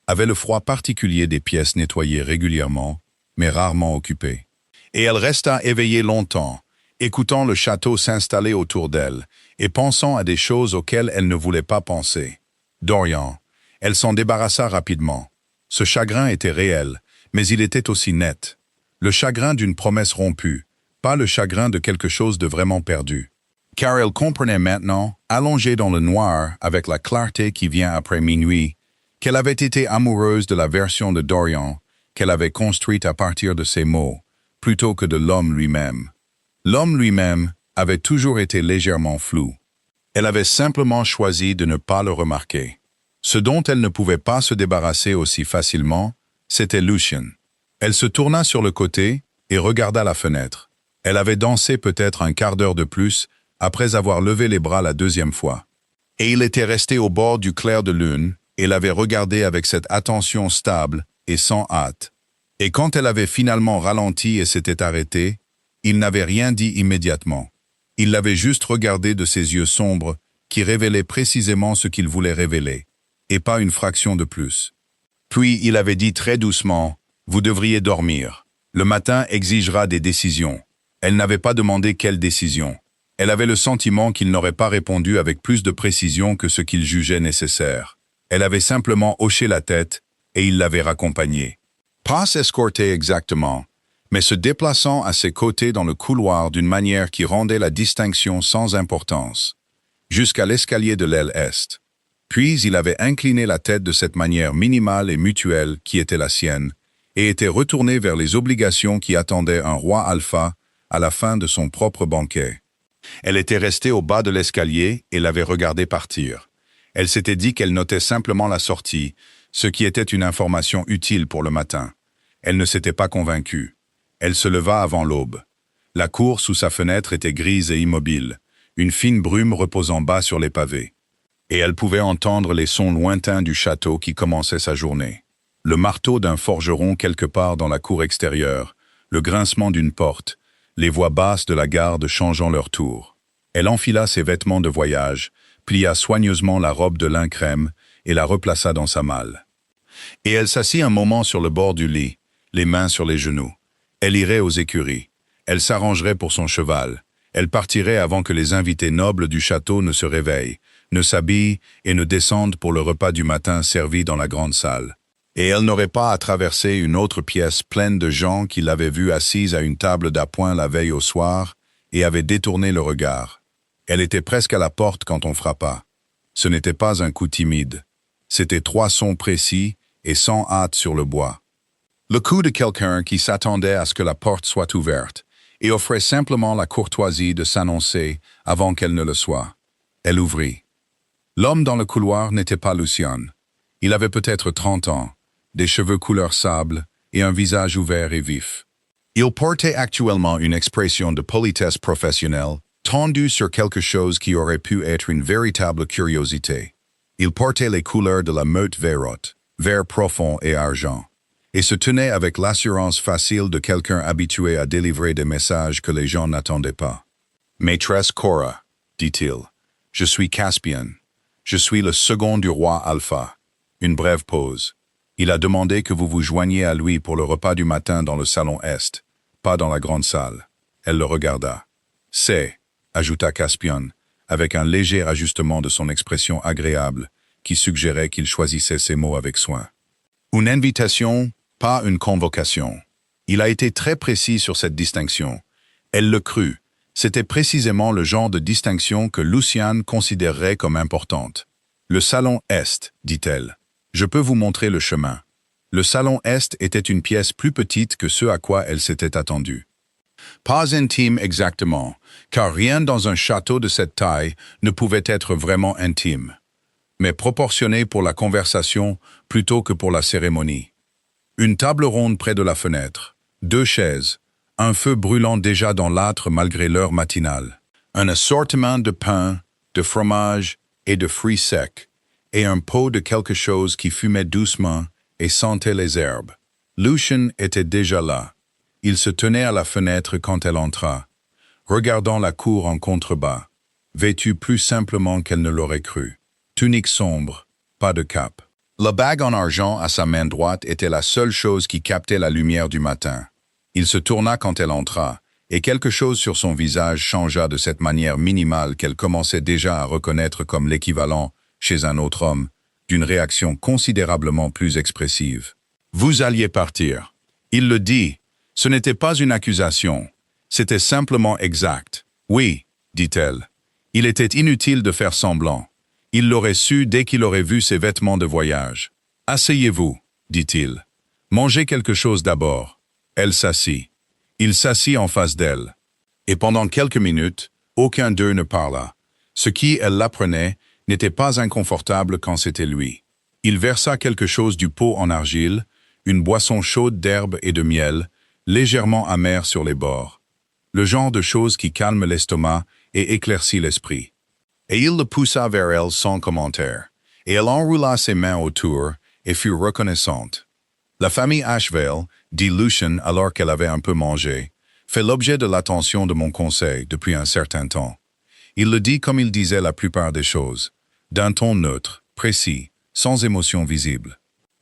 S1: avait le froid particulier des pièces nettoyées régulièrement, mais rarement occupées. Et elle resta éveillée longtemps, écoutant le château s'installer autour d'elle et pensant à des choses auxquelles elle ne voulait pas penser. Dorian. Elle s'en débarrassa rapidement. Ce chagrin était réel, mais il était aussi net. Le chagrin d'une promesse rompue, pas le chagrin de quelque chose de vraiment perdu. Car elle comprenait maintenant, allongée dans le noir avec la clarté qui vient après minuit, qu'elle avait été amoureuse de la version de Dorian qu'elle avait construite à partir de ses mots, plutôt que de l'homme lui-même. L'homme lui-même avait toujours été légèrement flou. Elle avait simplement choisi de ne pas le remarquer. Ce dont elle ne pouvait pas se débarrasser aussi facilement, c'était Lucien. Elle se tourna sur le côté et regarda la fenêtre. Elle avait dansé peut-être un quart d'heure de plus après avoir levé les bras la deuxième fois. Et il était resté au bord du clair de lune et l'avait regardé avec cette attention stable et sans hâte. Et quand elle avait finalement ralenti et s'était arrêtée, il n'avait rien dit immédiatement. Il l'avait juste regardé de ses yeux sombres qui révélaient précisément ce qu'il voulait révéler, et pas une fraction de plus. Puis il avait dit très doucement « Vous devriez dormir. Le matin exigera des décisions. » Elle n'avait pas demandé quelle décision. Elle avait le sentiment qu'il n'aurait pas répondu avec plus de précision que ce qu'il jugeait nécessaire. Elle avait simplement hoché la tête et il l'avait raccompagnée. Pas s'escorter exactement, mais se déplaçant à ses côtés dans le couloir d'une manière qui rendait la distinction sans importance, jusqu'à l'escalier de l'aile est. Puis il avait incliné la tête de cette manière minimale et mutuelle qui était la sienne, et était retourné vers les obligations qui attendaient un roi alpha à la fin de son propre banquet. Elle était restée au bas de l'escalier et l'avait regardé partir. Elle s'était dit qu'elle notait simplement la sortie, ce qui était une information utile pour le matin. Elle ne s'était pas convaincue. Elle se leva avant l'aube. La cour sous sa fenêtre était grise et immobile, une fine brume reposant bas sur les pavés. Et elle pouvait entendre les sons lointains du château qui commençait sa journée. Le marteau d'un forgeron quelque part dans la cour extérieure, le grincement d'une porte, les voix basses de la garde changeant leur tour. Elle enfila ses vêtements de voyage, plia soigneusement la robe de lin crème et la replaça dans sa malle. Et elle s'assit un moment sur le bord du lit, les mains sur les genoux. Elle irait aux écuries. Elle s'arrangerait pour son cheval. Elle partirait avant que les invités nobles du château ne se réveillent, ne s'habillent et ne descendent pour le repas du matin servi dans la grande salle. Et elle n'aurait pas à traverser une autre pièce pleine de gens qui l'avaient vue assise à une table d'appoint la veille au soir et avaient détourné le regard. Elle était presque à la porte quand on frappa. Ce n'était pas un coup timide. C'étaient 3 sons précis et sans hâte sur le bois. Le coup de quelqu'un qui s'attendait à ce que la porte soit ouverte et offrait simplement la courtoisie de s'annoncer avant qu'elle ne le soit. Elle ouvrit. L'homme dans le couloir n'était pas Lucien. Il avait peut-être 30 ans, des cheveux couleur sable et un visage ouvert et vif. Il portait actuellement une expression de politesse professionnelle, tendue sur quelque chose qui aurait pu être une véritable curiosité. Il portait les couleurs de la meute Vérotte, vert profond et argent, et se tenait avec l'assurance facile de quelqu'un habitué à délivrer des messages que les gens n'attendaient pas. « Maîtresse Cora, dit-il, je suis Caspian. Je suis le second du roi Alpha. » Une brève pause. Il a demandé que vous vous joigniez à lui pour le repas du matin dans le salon Est, pas dans la grande salle. Elle le regarda. « C'est, » ajouta Caspian, avec un léger ajustement de son expression agréable, qui suggérait qu'il choisissait ses mots avec soin. « Une invitation, pas une convocation. » Il a été très précis sur cette distinction. Elle le crut. C'était précisément le genre de distinction que Luciane considérerait comme importante. « Le salon Est, dit-elle. Je peux vous montrer le chemin. » Le salon Est était une pièce plus petite que ce à quoi elle s'était attendue. Pas intime exactement, car rien dans un château de cette taille ne pouvait être vraiment intime, mais proportionné pour la conversation plutôt que pour la cérémonie. Une table ronde près de la fenêtre, 2 chaises, un feu brûlant déjà dans l'âtre malgré l'heure matinale, un assortiment de pain, de fromage et de fruits secs, et un pot de quelque chose qui fumait doucement et sentait les herbes. Lucien était déjà là. Il se tenait à la fenêtre quand elle entra, regardant la cour en contrebas, vêtue plus simplement qu'elle ne l'aurait cru. Tunique sombre, pas de cape. La bague en argent à sa main droite était la seule chose qui captait la lumière du matin. Il se tourna quand elle entra, et quelque chose sur son visage changea de cette manière minimale qu'elle commençait déjà à reconnaître comme l'équivalent, chez un autre homme, d'une réaction considérablement plus expressive. « Vous alliez partir. » Il le dit. Ce n'était pas une accusation. C'était simplement exact. « Oui, » dit-elle. Il était inutile de faire semblant. Il l'aurait su dès qu'il aurait vu ses vêtements de voyage. « Asseyez-vous, » dit-il. « Mangez quelque chose d'abord. » Elle s'assit. Il s'assit en face d'elle. Et pendant quelques minutes, aucun d'eux ne parla. Ce qui, elle l'apprenait, n'était pas inconfortable quand c'était lui. Il versa quelque chose du pot en argile, une boisson chaude d'herbe et de miel, légèrement amère sur les bords. Le genre de choses qui calme l'estomac et éclaircit l'esprit. Et il le poussa vers elle sans commentaire, et elle enroula ses mains autour et fut reconnaissante. La famille Ashvale, dit Lucien alors qu'elle avait un peu mangé, fait l'objet de l'attention de mon conseil depuis un certain temps. Il le dit comme il disait la plupart des choses, d'un ton neutre, précis, sans émotion visible.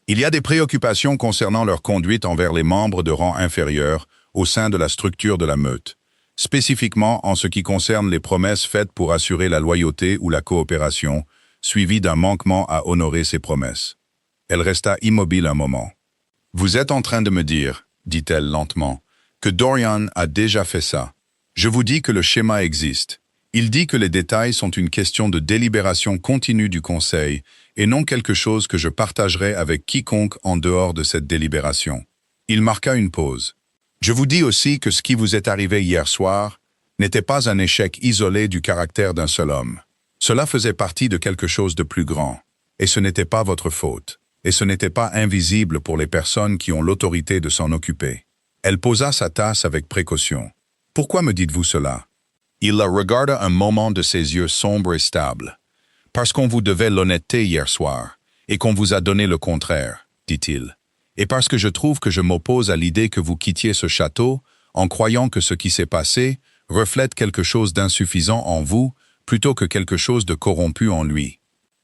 S1: Il y a des préoccupations concernant leur conduite envers les membres de rang inférieur au sein de la structure de la meute, spécifiquement en ce qui concerne les promesses faites pour assurer la loyauté ou la coopération, suivies d'un manquement à honorer ces promesses. Elle resta immobile un moment. « Vous êtes en train de me dire, dit-elle lentement, que Dorian a déjà fait ça. Je vous dis que le schéma existe. Il dit que les détails sont une question de délibération continue du Conseil et non quelque chose que je partagerai avec quiconque en dehors de cette délibération. » Il marqua une pause. « Je vous dis aussi que ce qui vous est arrivé hier soir n'était pas un échec isolé du caractère d'un seul homme. Cela faisait partie de quelque chose de plus grand, et ce n'était pas votre faute, et ce n'était pas invisible pour les personnes qui ont l'autorité de s'en occuper. » Elle posa sa tasse avec précaution. « Pourquoi me dites-vous cela ?» Il la regarda un moment de ses yeux sombres et stables. « Parce qu'on vous devait l'honnêteté hier soir, et qu'on vous a donné le contraire, dit-il. Et parce que je trouve que je m'oppose à l'idée que vous quittiez ce château en croyant que ce qui s'est passé reflète quelque chose d'insuffisant en vous plutôt que quelque chose de corrompu en lui. »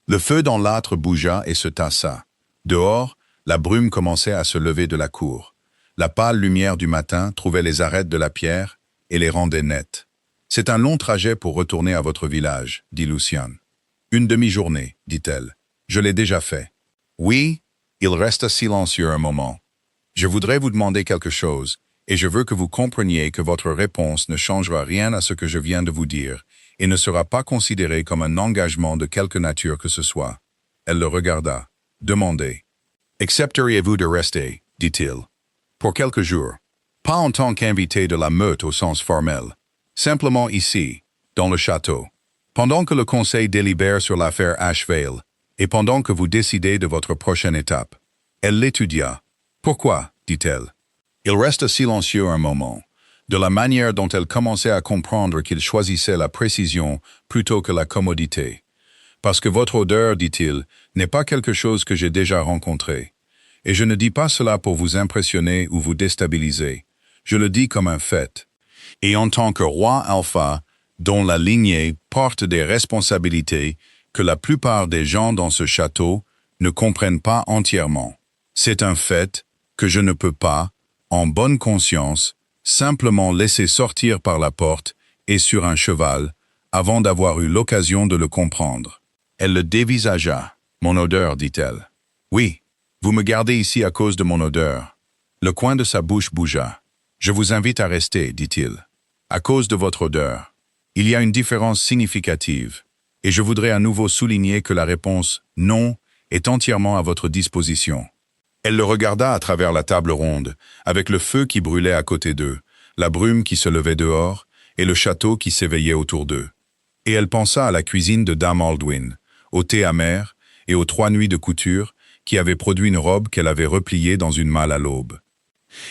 S1: Le feu dans l'âtre bougea et se tassa. Dehors, la brume commençait à se lever de la cour. La pâle lumière du matin trouvait les arêtes de la pierre et les rendait nettes. « C'est un long trajet pour retourner à votre village, dit Lucien. Une demi-journée, dit-elle. Je l'ai déjà fait. Oui, il resta silencieux un moment. Je voudrais vous demander quelque chose, et je veux que vous compreniez que votre réponse ne changera rien à ce que je viens de vous dire, et ne sera pas considérée comme un engagement de quelque nature que ce soit. Elle le regarda. Demandez. Accepteriez-vous de rester, dit-il. Pour quelques jours. Pas en tant qu'invité de la meute au sens formel. Simplement ici, dans le château. Pendant que le conseil délibère sur l'affaire Ashvale, et pendant que vous décidez de votre prochaine étape. Elle l'étudia. Pourquoi, dit-elle. Il resta silencieux un moment, de la manière dont elle commençait à comprendre qu'il choisissait la précision plutôt que la commodité. Parce que votre odeur, dit-il, n'est pas quelque chose que j'ai déjà rencontré. Et je ne dis pas cela pour vous impressionner ou vous déstabiliser. Je le dis comme un fait. Et en tant que roi alpha, dont la lignée porte des responsabilités que la plupart des gens dans ce château ne comprennent pas entièrement. C'est un fait que je ne peux pas, en bonne conscience, simplement laisser sortir par la porte et sur un cheval, avant d'avoir eu l'occasion de le comprendre. Elle le dévisagea. « Mon odeur, dit-elle. »« Oui, vous me gardez ici à cause de mon odeur. » Le coin de sa bouche bougea. « Je vous invite à rester, dit-il. À cause de votre odeur. Il y a une différence significative, et je voudrais à nouveau souligner que la réponse « non » est entièrement à votre disposition. » Elle le regarda à travers la table ronde, avec le feu qui brûlait à côté d'eux, la brume qui se levait dehors, et le château qui s'éveillait autour d'eux. Et elle pensa à la cuisine de Dame Aldwin, au thé amer et aux 3 nuits de couture qui avaient produit une robe qu'elle avait repliée dans une malle à l'aube.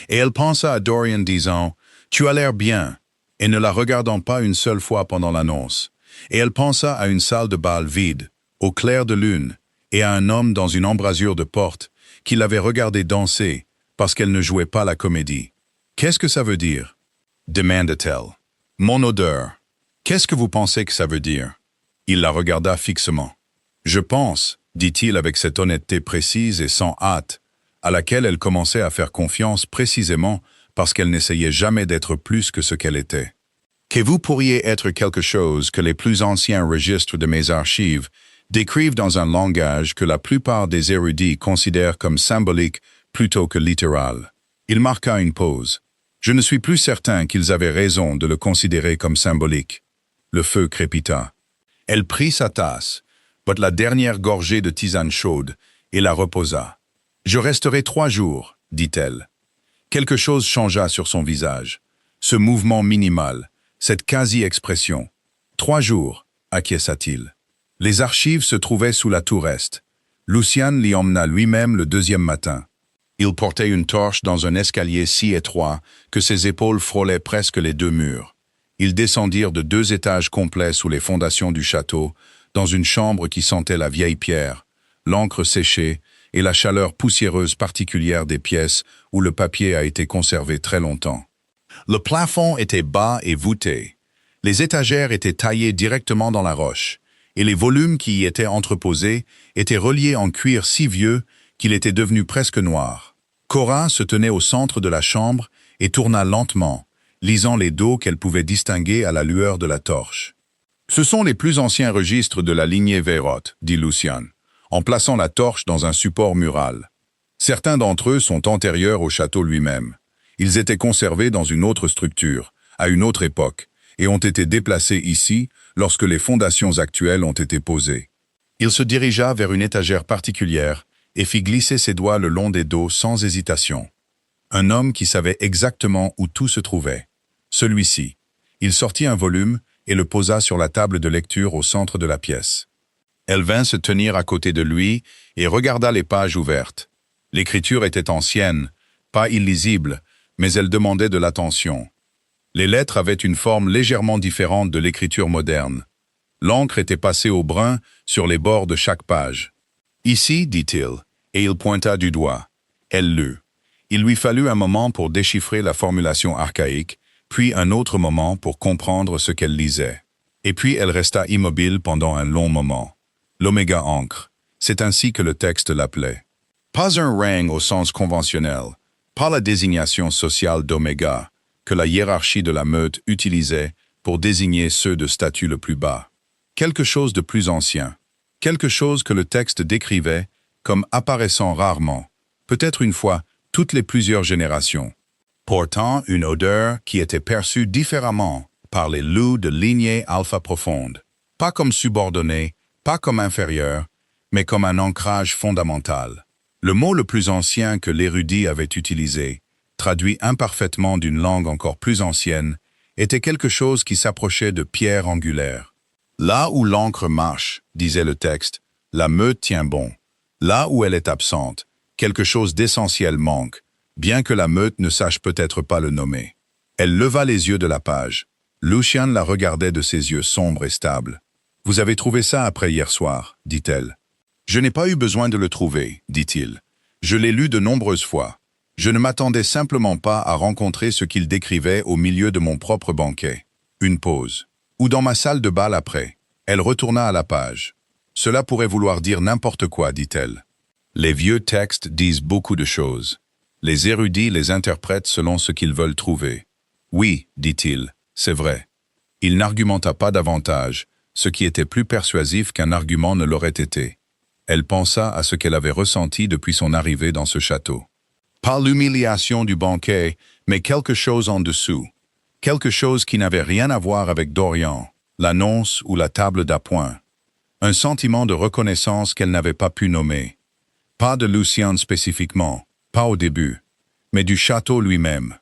S1: Et elle pensa à Dorian disant « Tu as l'air bien », et ne la regardant pas une seule fois pendant l'annonce. Et elle pensa à une salle de bal vide, au clair de lune, et à un homme dans une embrasure de porte qui l'avait regardée danser parce qu'elle ne jouait pas la comédie. « Qu'est-ce que ça veut dire ?» demanda-t-elle. « Mon odeur. Qu'est-ce que vous pensez que ça veut dire ?» Il la regarda fixement. « Je pense, dit-il avec cette honnêteté précise et sans hâte, à laquelle elle commençait à faire confiance précisément parce qu'elle n'essayait jamais d'être plus que ce qu'elle était. Que vous pourriez être quelque chose que les plus anciens registres de mes archives décrivent dans un langage que la plupart des érudits considèrent comme symbolique plutôt que littéral. Il marqua une pause. Je ne suis plus certain qu'ils avaient raison de le considérer comme symbolique. Le feu crépita. Elle prit sa tasse, but la dernière gorgée de tisane chaude, et la reposa. « Je resterai 3 jours, dit-elle. » Quelque chose changea sur son visage. Ce mouvement minimal, cette quasi-expression. « 3 jours, acquiesça-t-il. » Les archives se trouvaient sous la tour est. Lucien l'y emmena lui-même le 2e matin. Il portait une torche dans un escalier si étroit que ses épaules frôlaient presque les 2 murs. Ils descendirent de 2 étages complets sous les fondations du château, dans une chambre qui sentait la vieille pierre, l'encre séchée et la chaleur poussiéreuse particulière des pièces où le papier a été conservé très longtemps. Le plafond était bas et voûté. Les étagères étaient taillées directement dans la roche, et les volumes qui y étaient entreposés étaient reliés en cuir si vieux qu'il était devenu presque noir. Cora se tenait au centre de la chambre et tourna lentement, lisant les dos qu'elle pouvait distinguer à la lueur de la torche. « Ce sont les plus anciens registres de la lignée Veyroth, dit Lucien, en plaçant la torche dans un support mural. Certains d'entre eux sont antérieurs au château lui-même. Ils étaient conservés dans une autre structure, à une autre époque, et ont été déplacés ici lorsque les fondations actuelles ont été posées. » Il se dirigea vers une étagère particulière et fit glisser ses doigts le long des dos sans hésitation. Un homme qui savait exactement où tout se trouvait. Celui-ci. Il sortit un volume et le posa sur la table de lecture au centre de la pièce. Elle vint se tenir à côté de lui et regarda les pages ouvertes. L'écriture était ancienne, pas illisible, mais elle demandait de l'attention. Les lettres avaient une forme légèrement différente de l'écriture moderne. L'encre était passée au brun sur les bords de chaque page. « Ici, dit-il, et il pointa du doigt. Elle lut. Il lui fallut un moment pour déchiffrer la formulation archaïque, puis un autre moment pour comprendre ce qu'elle lisait. Et puis elle resta immobile pendant un long moment. L'oméga encre, c'est ainsi que le texte l'appelait. Pas un rang au sens conventionnel, pas la désignation sociale d'oméga, que la hiérarchie de la meute utilisait pour désigner ceux de statut le plus bas. Quelque chose de plus ancien, quelque chose que le texte décrivait comme apparaissant rarement, peut-être une fois toutes les plusieurs générations, portant une odeur qui était perçue différemment par les loups de lignée alpha profonde, pas comme subordonné, pas comme inférieur, mais comme un ancrage fondamental. Le mot le plus ancien que l'érudit avait utilisé, traduit imparfaitement d'une langue encore plus ancienne, était quelque chose qui s'approchait de pierre angulaire. Là où l'encre marche, disait le texte, la meute tient bon. Là où elle est absente, quelque chose d'essentiel manque, bien que la meute ne sache peut-être pas le nommer. Elle leva les yeux de la page. Lucien la regardait de ses yeux sombres et stables. « Vous avez trouvé ça après hier soir, dit-elle. »« Je n'ai pas eu besoin de le trouver, dit-il. Je l'ai lu de nombreuses fois. Je ne m'attendais simplement pas à rencontrer ce qu'il décrivait au milieu de mon propre banquet. Une pause. Ou dans ma salle de bal après. » Elle retourna à la page. « Cela pourrait vouloir dire n'importe quoi, dit-elle. Les vieux textes disent beaucoup de choses. Les érudits les interprètent selon ce qu'ils veulent trouver. Oui, dit-il, c'est vrai. Il n'argumenta pas davantage, ce qui était plus persuasif qu'un argument ne l'aurait été. Elle pensa à ce qu'elle avait ressenti depuis son arrivée dans ce château. Pas l'humiliation du banquet, mais quelque chose en dessous. Quelque chose qui n'avait rien à voir avec Dorian, l'annonce ou la table d'appoint. Un sentiment de reconnaissance qu'elle n'avait pas pu nommer. Pas de Lucien spécifiquement, pas au début, mais du château lui-même.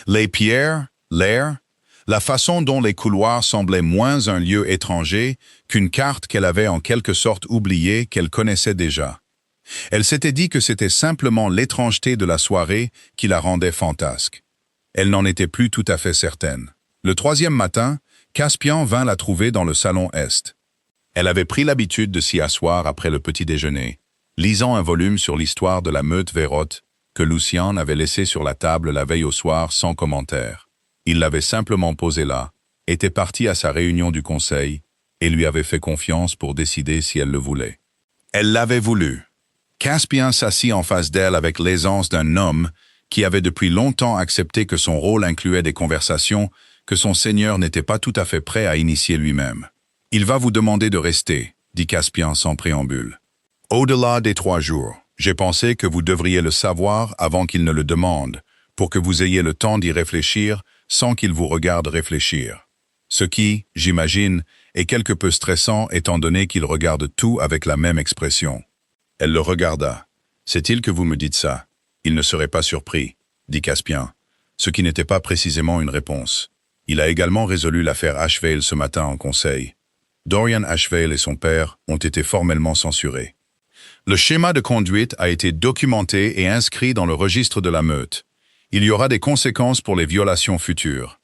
S1: Les pierres, l'air, la façon dont les couloirs semblaient moins un lieu étranger qu'une carte qu'elle avait en quelque sorte oubliée qu'elle connaissait déjà. Elle s'était dit que c'était simplement l'étrangeté de la soirée qui la rendait fantasque. Elle n'en était plus tout à fait certaine. Le 3e matin, Caspian vint la trouver dans le salon Est. Elle avait pris l'habitude de s'y asseoir après le petit déjeuner, lisant un volume sur l'histoire de la meute Veyroth que Lucien avait laissé sur la table la veille au soir sans commentaire. Il l'avait simplement posé là, était parti à sa réunion du conseil et lui avait fait confiance pour décider si elle le voulait. Elle l'avait voulu. Caspian s'assit en face d'elle avec l'aisance d'un homme qui avait depuis longtemps accepté que son rôle incluait des conversations que son seigneur n'était pas tout à fait prêt à initier lui-même. « Il va vous demander de rester », dit Caspian sans préambule. « Au-delà des 3 jours, j'ai pensé que vous devriez le savoir avant qu'il ne le demande, pour que vous ayez le temps d'y réfléchir sans qu'il vous regarde réfléchir. Ce qui, j'imagine, est quelque peu stressant étant donné qu'il regarde tout avec la même expression. » Elle le regarda. « C'est-il que vous me dites ça? Il ne serait pas surpris, » dit Caspian, ce qui n'était pas précisément une réponse. Il a également résolu l'affaire Ashvale ce matin en conseil. Dorian Ashvale et son père ont été formellement censurés. Le schéma de conduite a été documenté et inscrit dans le registre de la meute. Il y aura des conséquences pour les violations futures.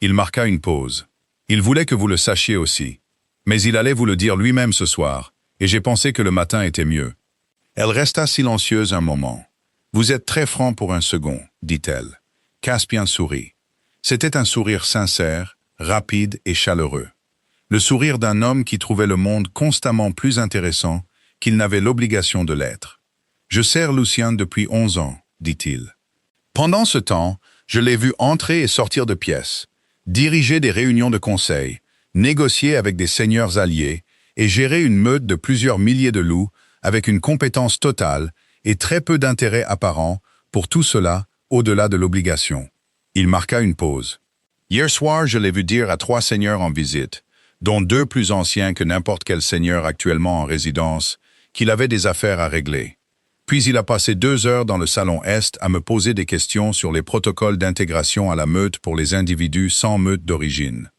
S1: Il marqua une pause. Il voulait que vous le sachiez aussi. Mais il allait vous le dire lui-même ce soir, et j'ai pensé que le matin était mieux. Elle resta silencieuse un moment. « Vous êtes très franc pour un second, » dit-elle. Caspian sourit. C'était un sourire sincère, rapide et chaleureux. Le sourire d'un homme qui trouvait le monde constamment plus intéressant qu'il n'avait l'obligation de l'être. « Je sers Lucien depuis 11 ans, » dit-il. Pendant ce temps, je l'ai vu entrer et sortir de pièces, diriger des réunions de conseil, négocier avec des seigneurs alliés et gérer une meute de plusieurs milliers de loups avec une compétence totale et très peu d'intérêt apparent pour tout cela au-delà de l'obligation. Il marqua une pause. Hier soir, je l'ai vu dire à 3 seigneurs en visite, dont 2 plus anciens que n'importe quel seigneur actuellement en résidence, qu'il avait des affaires à régler. Puis il a passé 2 heures dans le salon Est à me poser des questions sur les protocoles d'intégration à la meute pour les individus sans meute d'origine.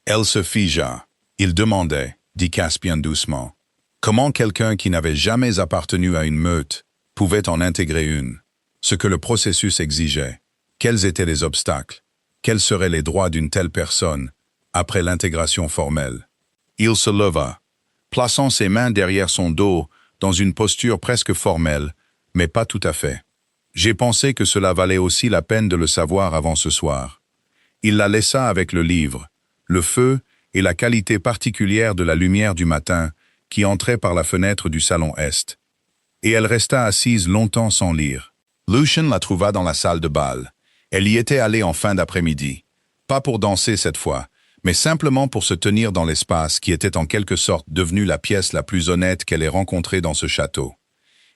S1: Elle se figea. Il demandait, dit Caspian doucement, comment quelqu'un qui n'avait jamais appartenu à une meute pouvait en intégrer une, ce que le processus exigeait. Quels étaient les obstacles? Quels seraient les droits d'une telle personne après l'intégration formelle? Il se leva, plaçant ses mains derrière son dos dans une posture presque formelle, mais pas tout à fait. J'ai pensé que cela valait aussi la peine de le savoir avant ce soir. Il la laissa avec le livre, le feu et la qualité particulière de la lumière du matin qui entrait par la fenêtre du salon Est. Et elle resta assise longtemps sans lire. Lucien la trouva dans la salle de bal. Elle y était allée en fin d'après-midi. Pas pour danser cette fois, mais simplement pour se tenir dans l'espace qui était en quelque sorte devenu la pièce la plus honnête qu'elle ait rencontrée dans ce château.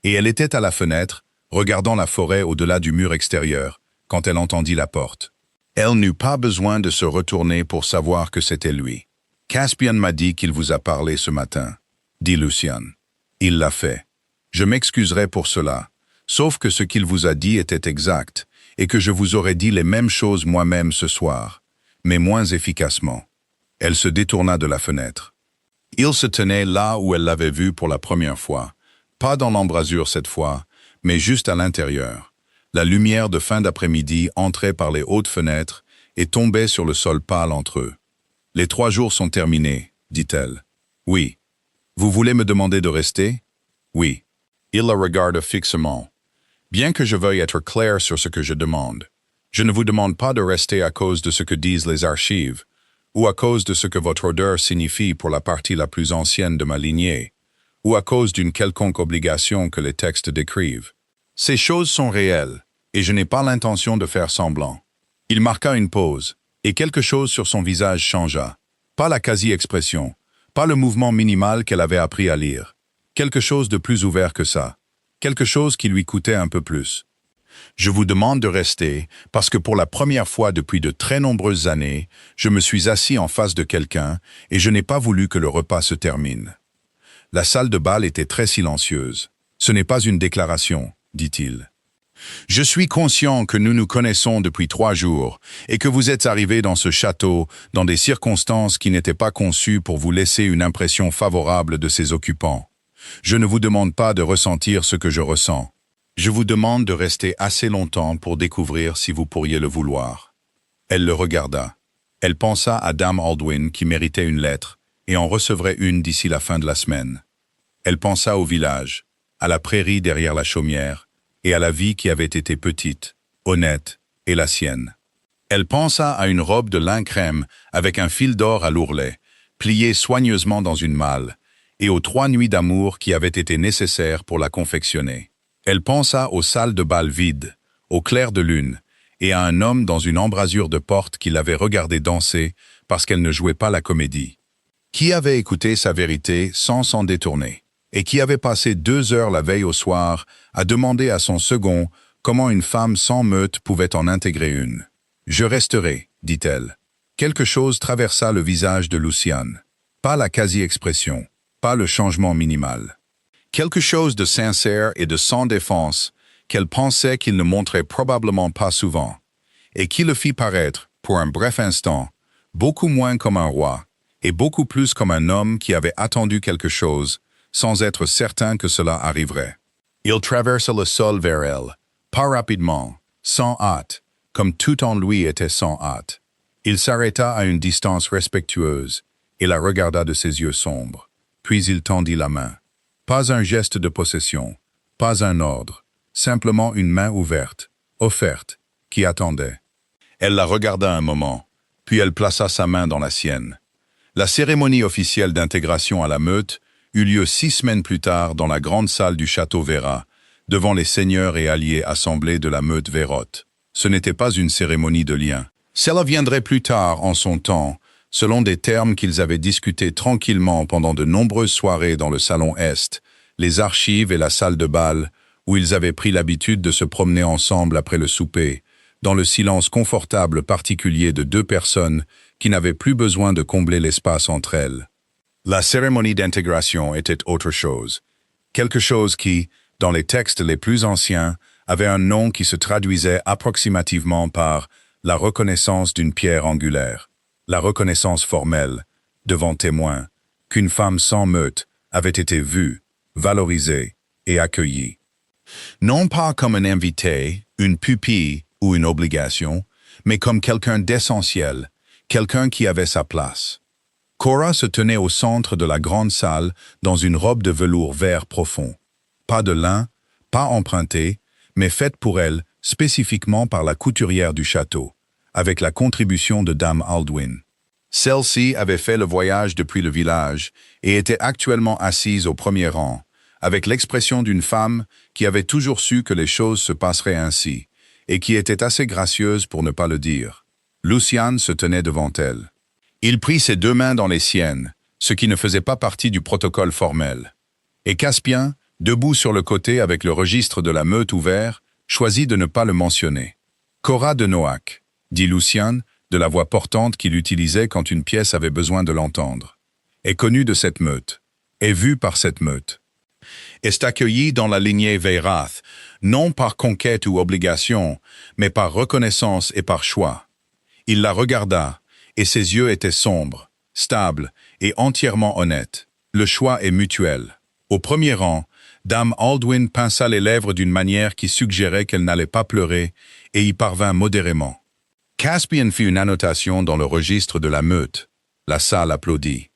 S1: Et elle était à la fenêtre, regardant la forêt au-delà du mur extérieur, quand elle entendit la porte. Elle n'eut pas besoin de se retourner pour savoir que c'était lui. « Caspian m'a dit qu'il vous a parlé ce matin, » dit Lucien. « Il l'a fait. Je m'excuserai pour cela, sauf que ce qu'il vous a dit était exact, et que je vous aurais dit les mêmes choses moi-même ce soir, mais moins efficacement. » Elle se détourna de la fenêtre. Il se tenait là où elle l'avait vu pour la première fois, pas dans l'embrasure cette fois, mais juste à l'intérieur. La lumière de fin d'après-midi entrait par les hautes fenêtres et tombait sur le sol pâle entre eux. « Les 3 jours sont terminés, » dit-elle. « Oui. Vous voulez me demander de rester? » « Oui. » Il la regarda fixement. « Bien que je veuille être clair sur ce que je demande, je ne vous demande pas de rester à cause de ce que disent les archives, ou à cause de ce que votre odeur signifie pour la partie la plus ancienne de ma lignée, ou à cause d'une quelconque obligation que les textes décrivent. Ces choses sont réelles, et je n'ai pas l'intention de faire semblant. » Il marqua une pause, et quelque chose sur son visage changea. Pas la quasi-expression, pas le mouvement minimal qu'elle avait appris à lire. Quelque chose de plus ouvert que ça. Quelque chose qui lui coûtait un peu plus. « Je vous demande de rester, parce que pour la première fois depuis de très nombreuses années, je me suis assis en face de quelqu'un, et je n'ai pas voulu que le repas se termine. » La salle de bal était très silencieuse. « Ce n'est pas une déclaration, » dit-il. « Je suis conscient que nous nous connaissons depuis 3 jours et que vous êtes arrivé dans ce château dans des circonstances qui n'étaient pas conçues pour vous laisser une impression favorable de ses occupants. Je ne vous demande pas de ressentir ce que je ressens. Je vous demande de rester assez longtemps pour découvrir si vous pourriez le vouloir. » Elle le regarda. Elle pensa à Dame Aldwin qui méritait une lettre et en recevrait une d'ici la fin de la semaine. Elle pensa au village, à la prairie derrière la chaumière, et à la vie qui avait été petite, honnête, et la sienne. Elle pensa à une robe de lin crème avec un fil d'or à l'ourlet, pliée soigneusement dans une malle, et aux 3 nuits d'amour qui avaient été nécessaires pour la confectionner. Elle pensa aux salles de bal vides, au clair de lune, et à un homme dans une embrasure de porte qui l'avait regardé danser parce qu'elle ne jouait pas la comédie. Qui avait écouté sa vérité sans s'en détourner, et qui avait passé 2 heures la veille au soir à demander à son second comment une femme sans meute pouvait en intégrer une. « Je resterai », dit-elle. Quelque chose traversa le visage de Luciane. Pas la quasi-expression, pas le changement minimal. Quelque chose de sincère et de sans défense qu'elle pensait qu'il ne montrait probablement pas souvent, et qui le fit paraître, pour un bref instant, beaucoup moins comme un roi, et beaucoup plus comme un homme qui avait attendu quelque chose, sans être certain que cela arriverait. Il traversa le sol vers elle, pas rapidement, sans hâte, comme tout en lui était sans hâte. Il s'arrêta à une distance respectueuse, et la regarda de ses yeux sombres, puis il tendit la main. Pas un geste de possession, pas un ordre, simplement une main ouverte, offerte, qui attendait. Elle la regarda un moment, puis elle plaça sa main dans la sienne. La cérémonie officielle d'intégration à la meute eut lieu 6 semaines plus tard dans la grande salle du château Véra, devant les seigneurs et alliés assemblés de la meute vérote. Ce n'était pas une cérémonie de lien. Cela viendrait plus tard en son temps, selon des termes qu'ils avaient discutés tranquillement pendant de nombreuses soirées dans le salon Est, les archives et la salle de bal, où ils avaient pris l'habitude de se promener ensemble après le souper, dans le silence confortable particulier de 2 personnes qui n'avaient plus besoin de combler l'espace entre elles. La cérémonie d'intégration était autre chose. Quelque chose qui, dans les textes les plus anciens, avait un nom qui se traduisait approximativement par la reconnaissance d'une pierre angulaire, la reconnaissance formelle, devant témoins, qu'une femme sans meute avait été vue, valorisée et accueillie. Non pas comme un invité, une pupille ou une obligation, mais comme quelqu'un d'essentiel, quelqu'un qui avait sa place. Cora se tenait au centre de la grande salle dans une robe de velours vert profond. Pas de lin, pas empruntée, mais faite pour elle spécifiquement par la couturière du château, avec la contribution de Dame Aldwin. Celle-ci avait fait le voyage depuis le village et était actuellement assise au premier rang, avec l'expression d'une femme qui avait toujours su que les choses se passeraient ainsi, et qui était assez gracieuse pour ne pas le dire. Luciane se tenait devant elle. Il prit ses 2 mains dans les siennes, ce qui ne faisait pas partie du protocole formel. Et Caspien, debout sur le côté avec le registre de la meute ouvert, choisit de ne pas le mentionner. « Cora de Noack », dit Luciane, de la voix portante qu'il utilisait quand une pièce avait besoin de l'entendre, est connue de cette meute, est vue par cette meute. Est accueillie dans la lignée Veyrath, non par conquête ou obligation, mais par reconnaissance et par choix. Il la regarda, et ses yeux étaient sombres, stables et entièrement honnêtes. Le choix est mutuel. Au premier rang, Dame Aldwin pinça les lèvres d'une manière qui suggérait qu'elle n'allait pas pleurer, et y parvint modérément. Caspian fit une annotation dans le registre de la meute. La salle applaudit.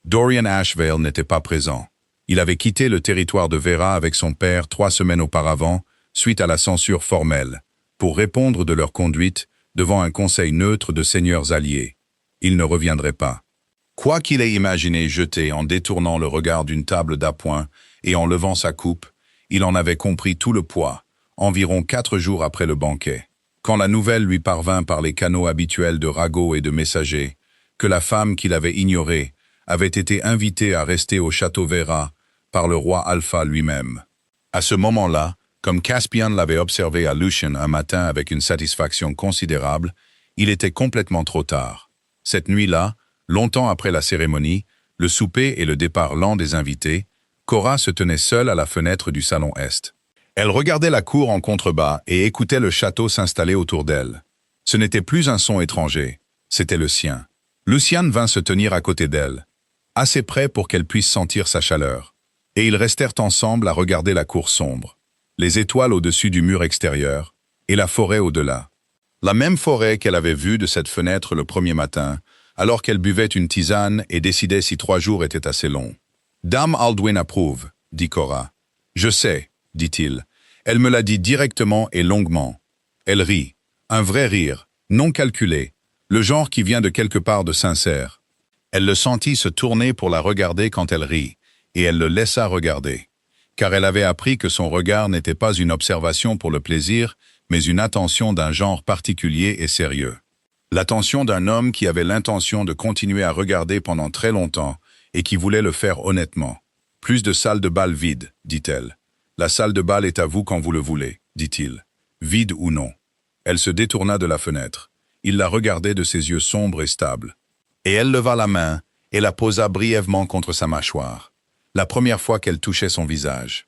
S1: Dorian Ashvale n'était pas présent. Il avait quitté le territoire de Véra avec son père 3 semaines auparavant, suite à la censure formelle, pour répondre de leur conduite devant un conseil neutre de seigneurs alliés. Il ne reviendrait pas. Quoi qu'il ait imaginé jeter en détournant le regard d'une table d'appoint et en levant sa coupe, il en avait compris tout le poids, environ 4 jours après le banquet, quand la nouvelle lui parvint par les canaux habituels de ragots et de messagers, que la femme qu'il avait ignorée avait été invitée à rester au château Véra par le roi Alpha lui-même. À ce moment-là, comme Caspian l'avait observé à Lucian un matin avec une satisfaction considérable, il était complètement trop tard. Cette nuit-là, longtemps après la cérémonie, le souper et le départ lent des invités, Cora se tenait seule à la fenêtre du salon Est. Elle regardait la cour en contrebas et écoutait le château s'installer autour d'elle. Ce n'était plus un son étranger, c'était le sien. Luciane vint se tenir à côté d'elle, assez près pour qu'elle puisse sentir sa chaleur. Et ils restèrent ensemble à regarder la cour sombre, les étoiles au-dessus du mur extérieur et la forêt au-delà. La même forêt qu'elle avait vue de cette fenêtre le premier matin, alors qu'elle buvait une tisane et décidait si 3 jours étaient assez longs. « Dame Aldwin approuve, » dit Cora. « Je sais, » dit-il. Elle me l'a dit directement et longuement. Elle rit, un vrai rire, non calculé, le genre qui vient de quelque part de sincère. Elle le sentit se tourner pour la regarder quand elle rit, et elle le laissa regarder, car elle avait appris que son regard n'était pas une observation pour le plaisir, mais une attention d'un genre particulier et sérieux. L'attention d'un homme qui avait l'intention de continuer à regarder pendant très longtemps et qui voulait le faire honnêtement. « Plus de salle de bal vide, dit-elle. La salle de bal est à vous quand vous le voulez, dit-il. Vide ou non. Elle se détourna de la fenêtre. Il la regardait de ses yeux sombres et stables. Et elle leva la main et la posa brièvement contre sa mâchoire, la première fois qu'elle touchait son visage.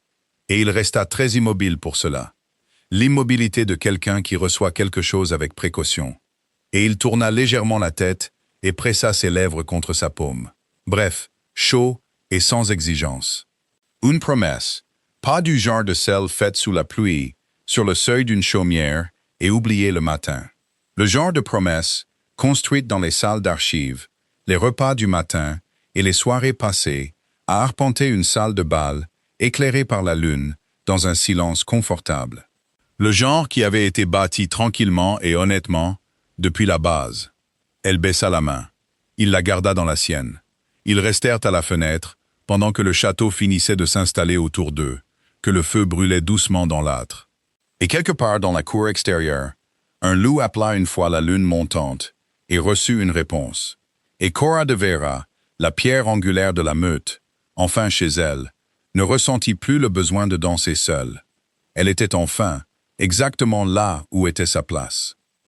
S1: Et il resta très immobile pour cela. L'immobilité de quelqu'un qui reçoit quelque chose avec précaution. Et il tourna légèrement la tête et pressa ses lèvres contre sa paume. Bref, chaud et sans exigence. Une promesse, pas du genre de celle faite sous la pluie, sur le seuil d'une chaumière et oubliée le matin. Le genre de promesse, construite dans les salles d'archives, les repas du matin et les soirées passées, à arpenter une salle de bal, éclairée par la lune, dans un silence confortable. Le genre qui avait été bâti tranquillement et honnêtement, depuis la base. Elle baissa la main. Il la garda dans la sienne. Ils restèrent à la fenêtre, pendant que le château finissait de s'installer autour d'eux, que le feu brûlait doucement dans l'âtre. Et quelque part dans la cour extérieure, un loup appela une fois la lune montante et reçut une réponse. Et Cora de Vera, la pierre angulaire de la meute, enfin chez elle, ne ressentit plus le besoin de danser seule. Elle était enfin exactement là où était sa place.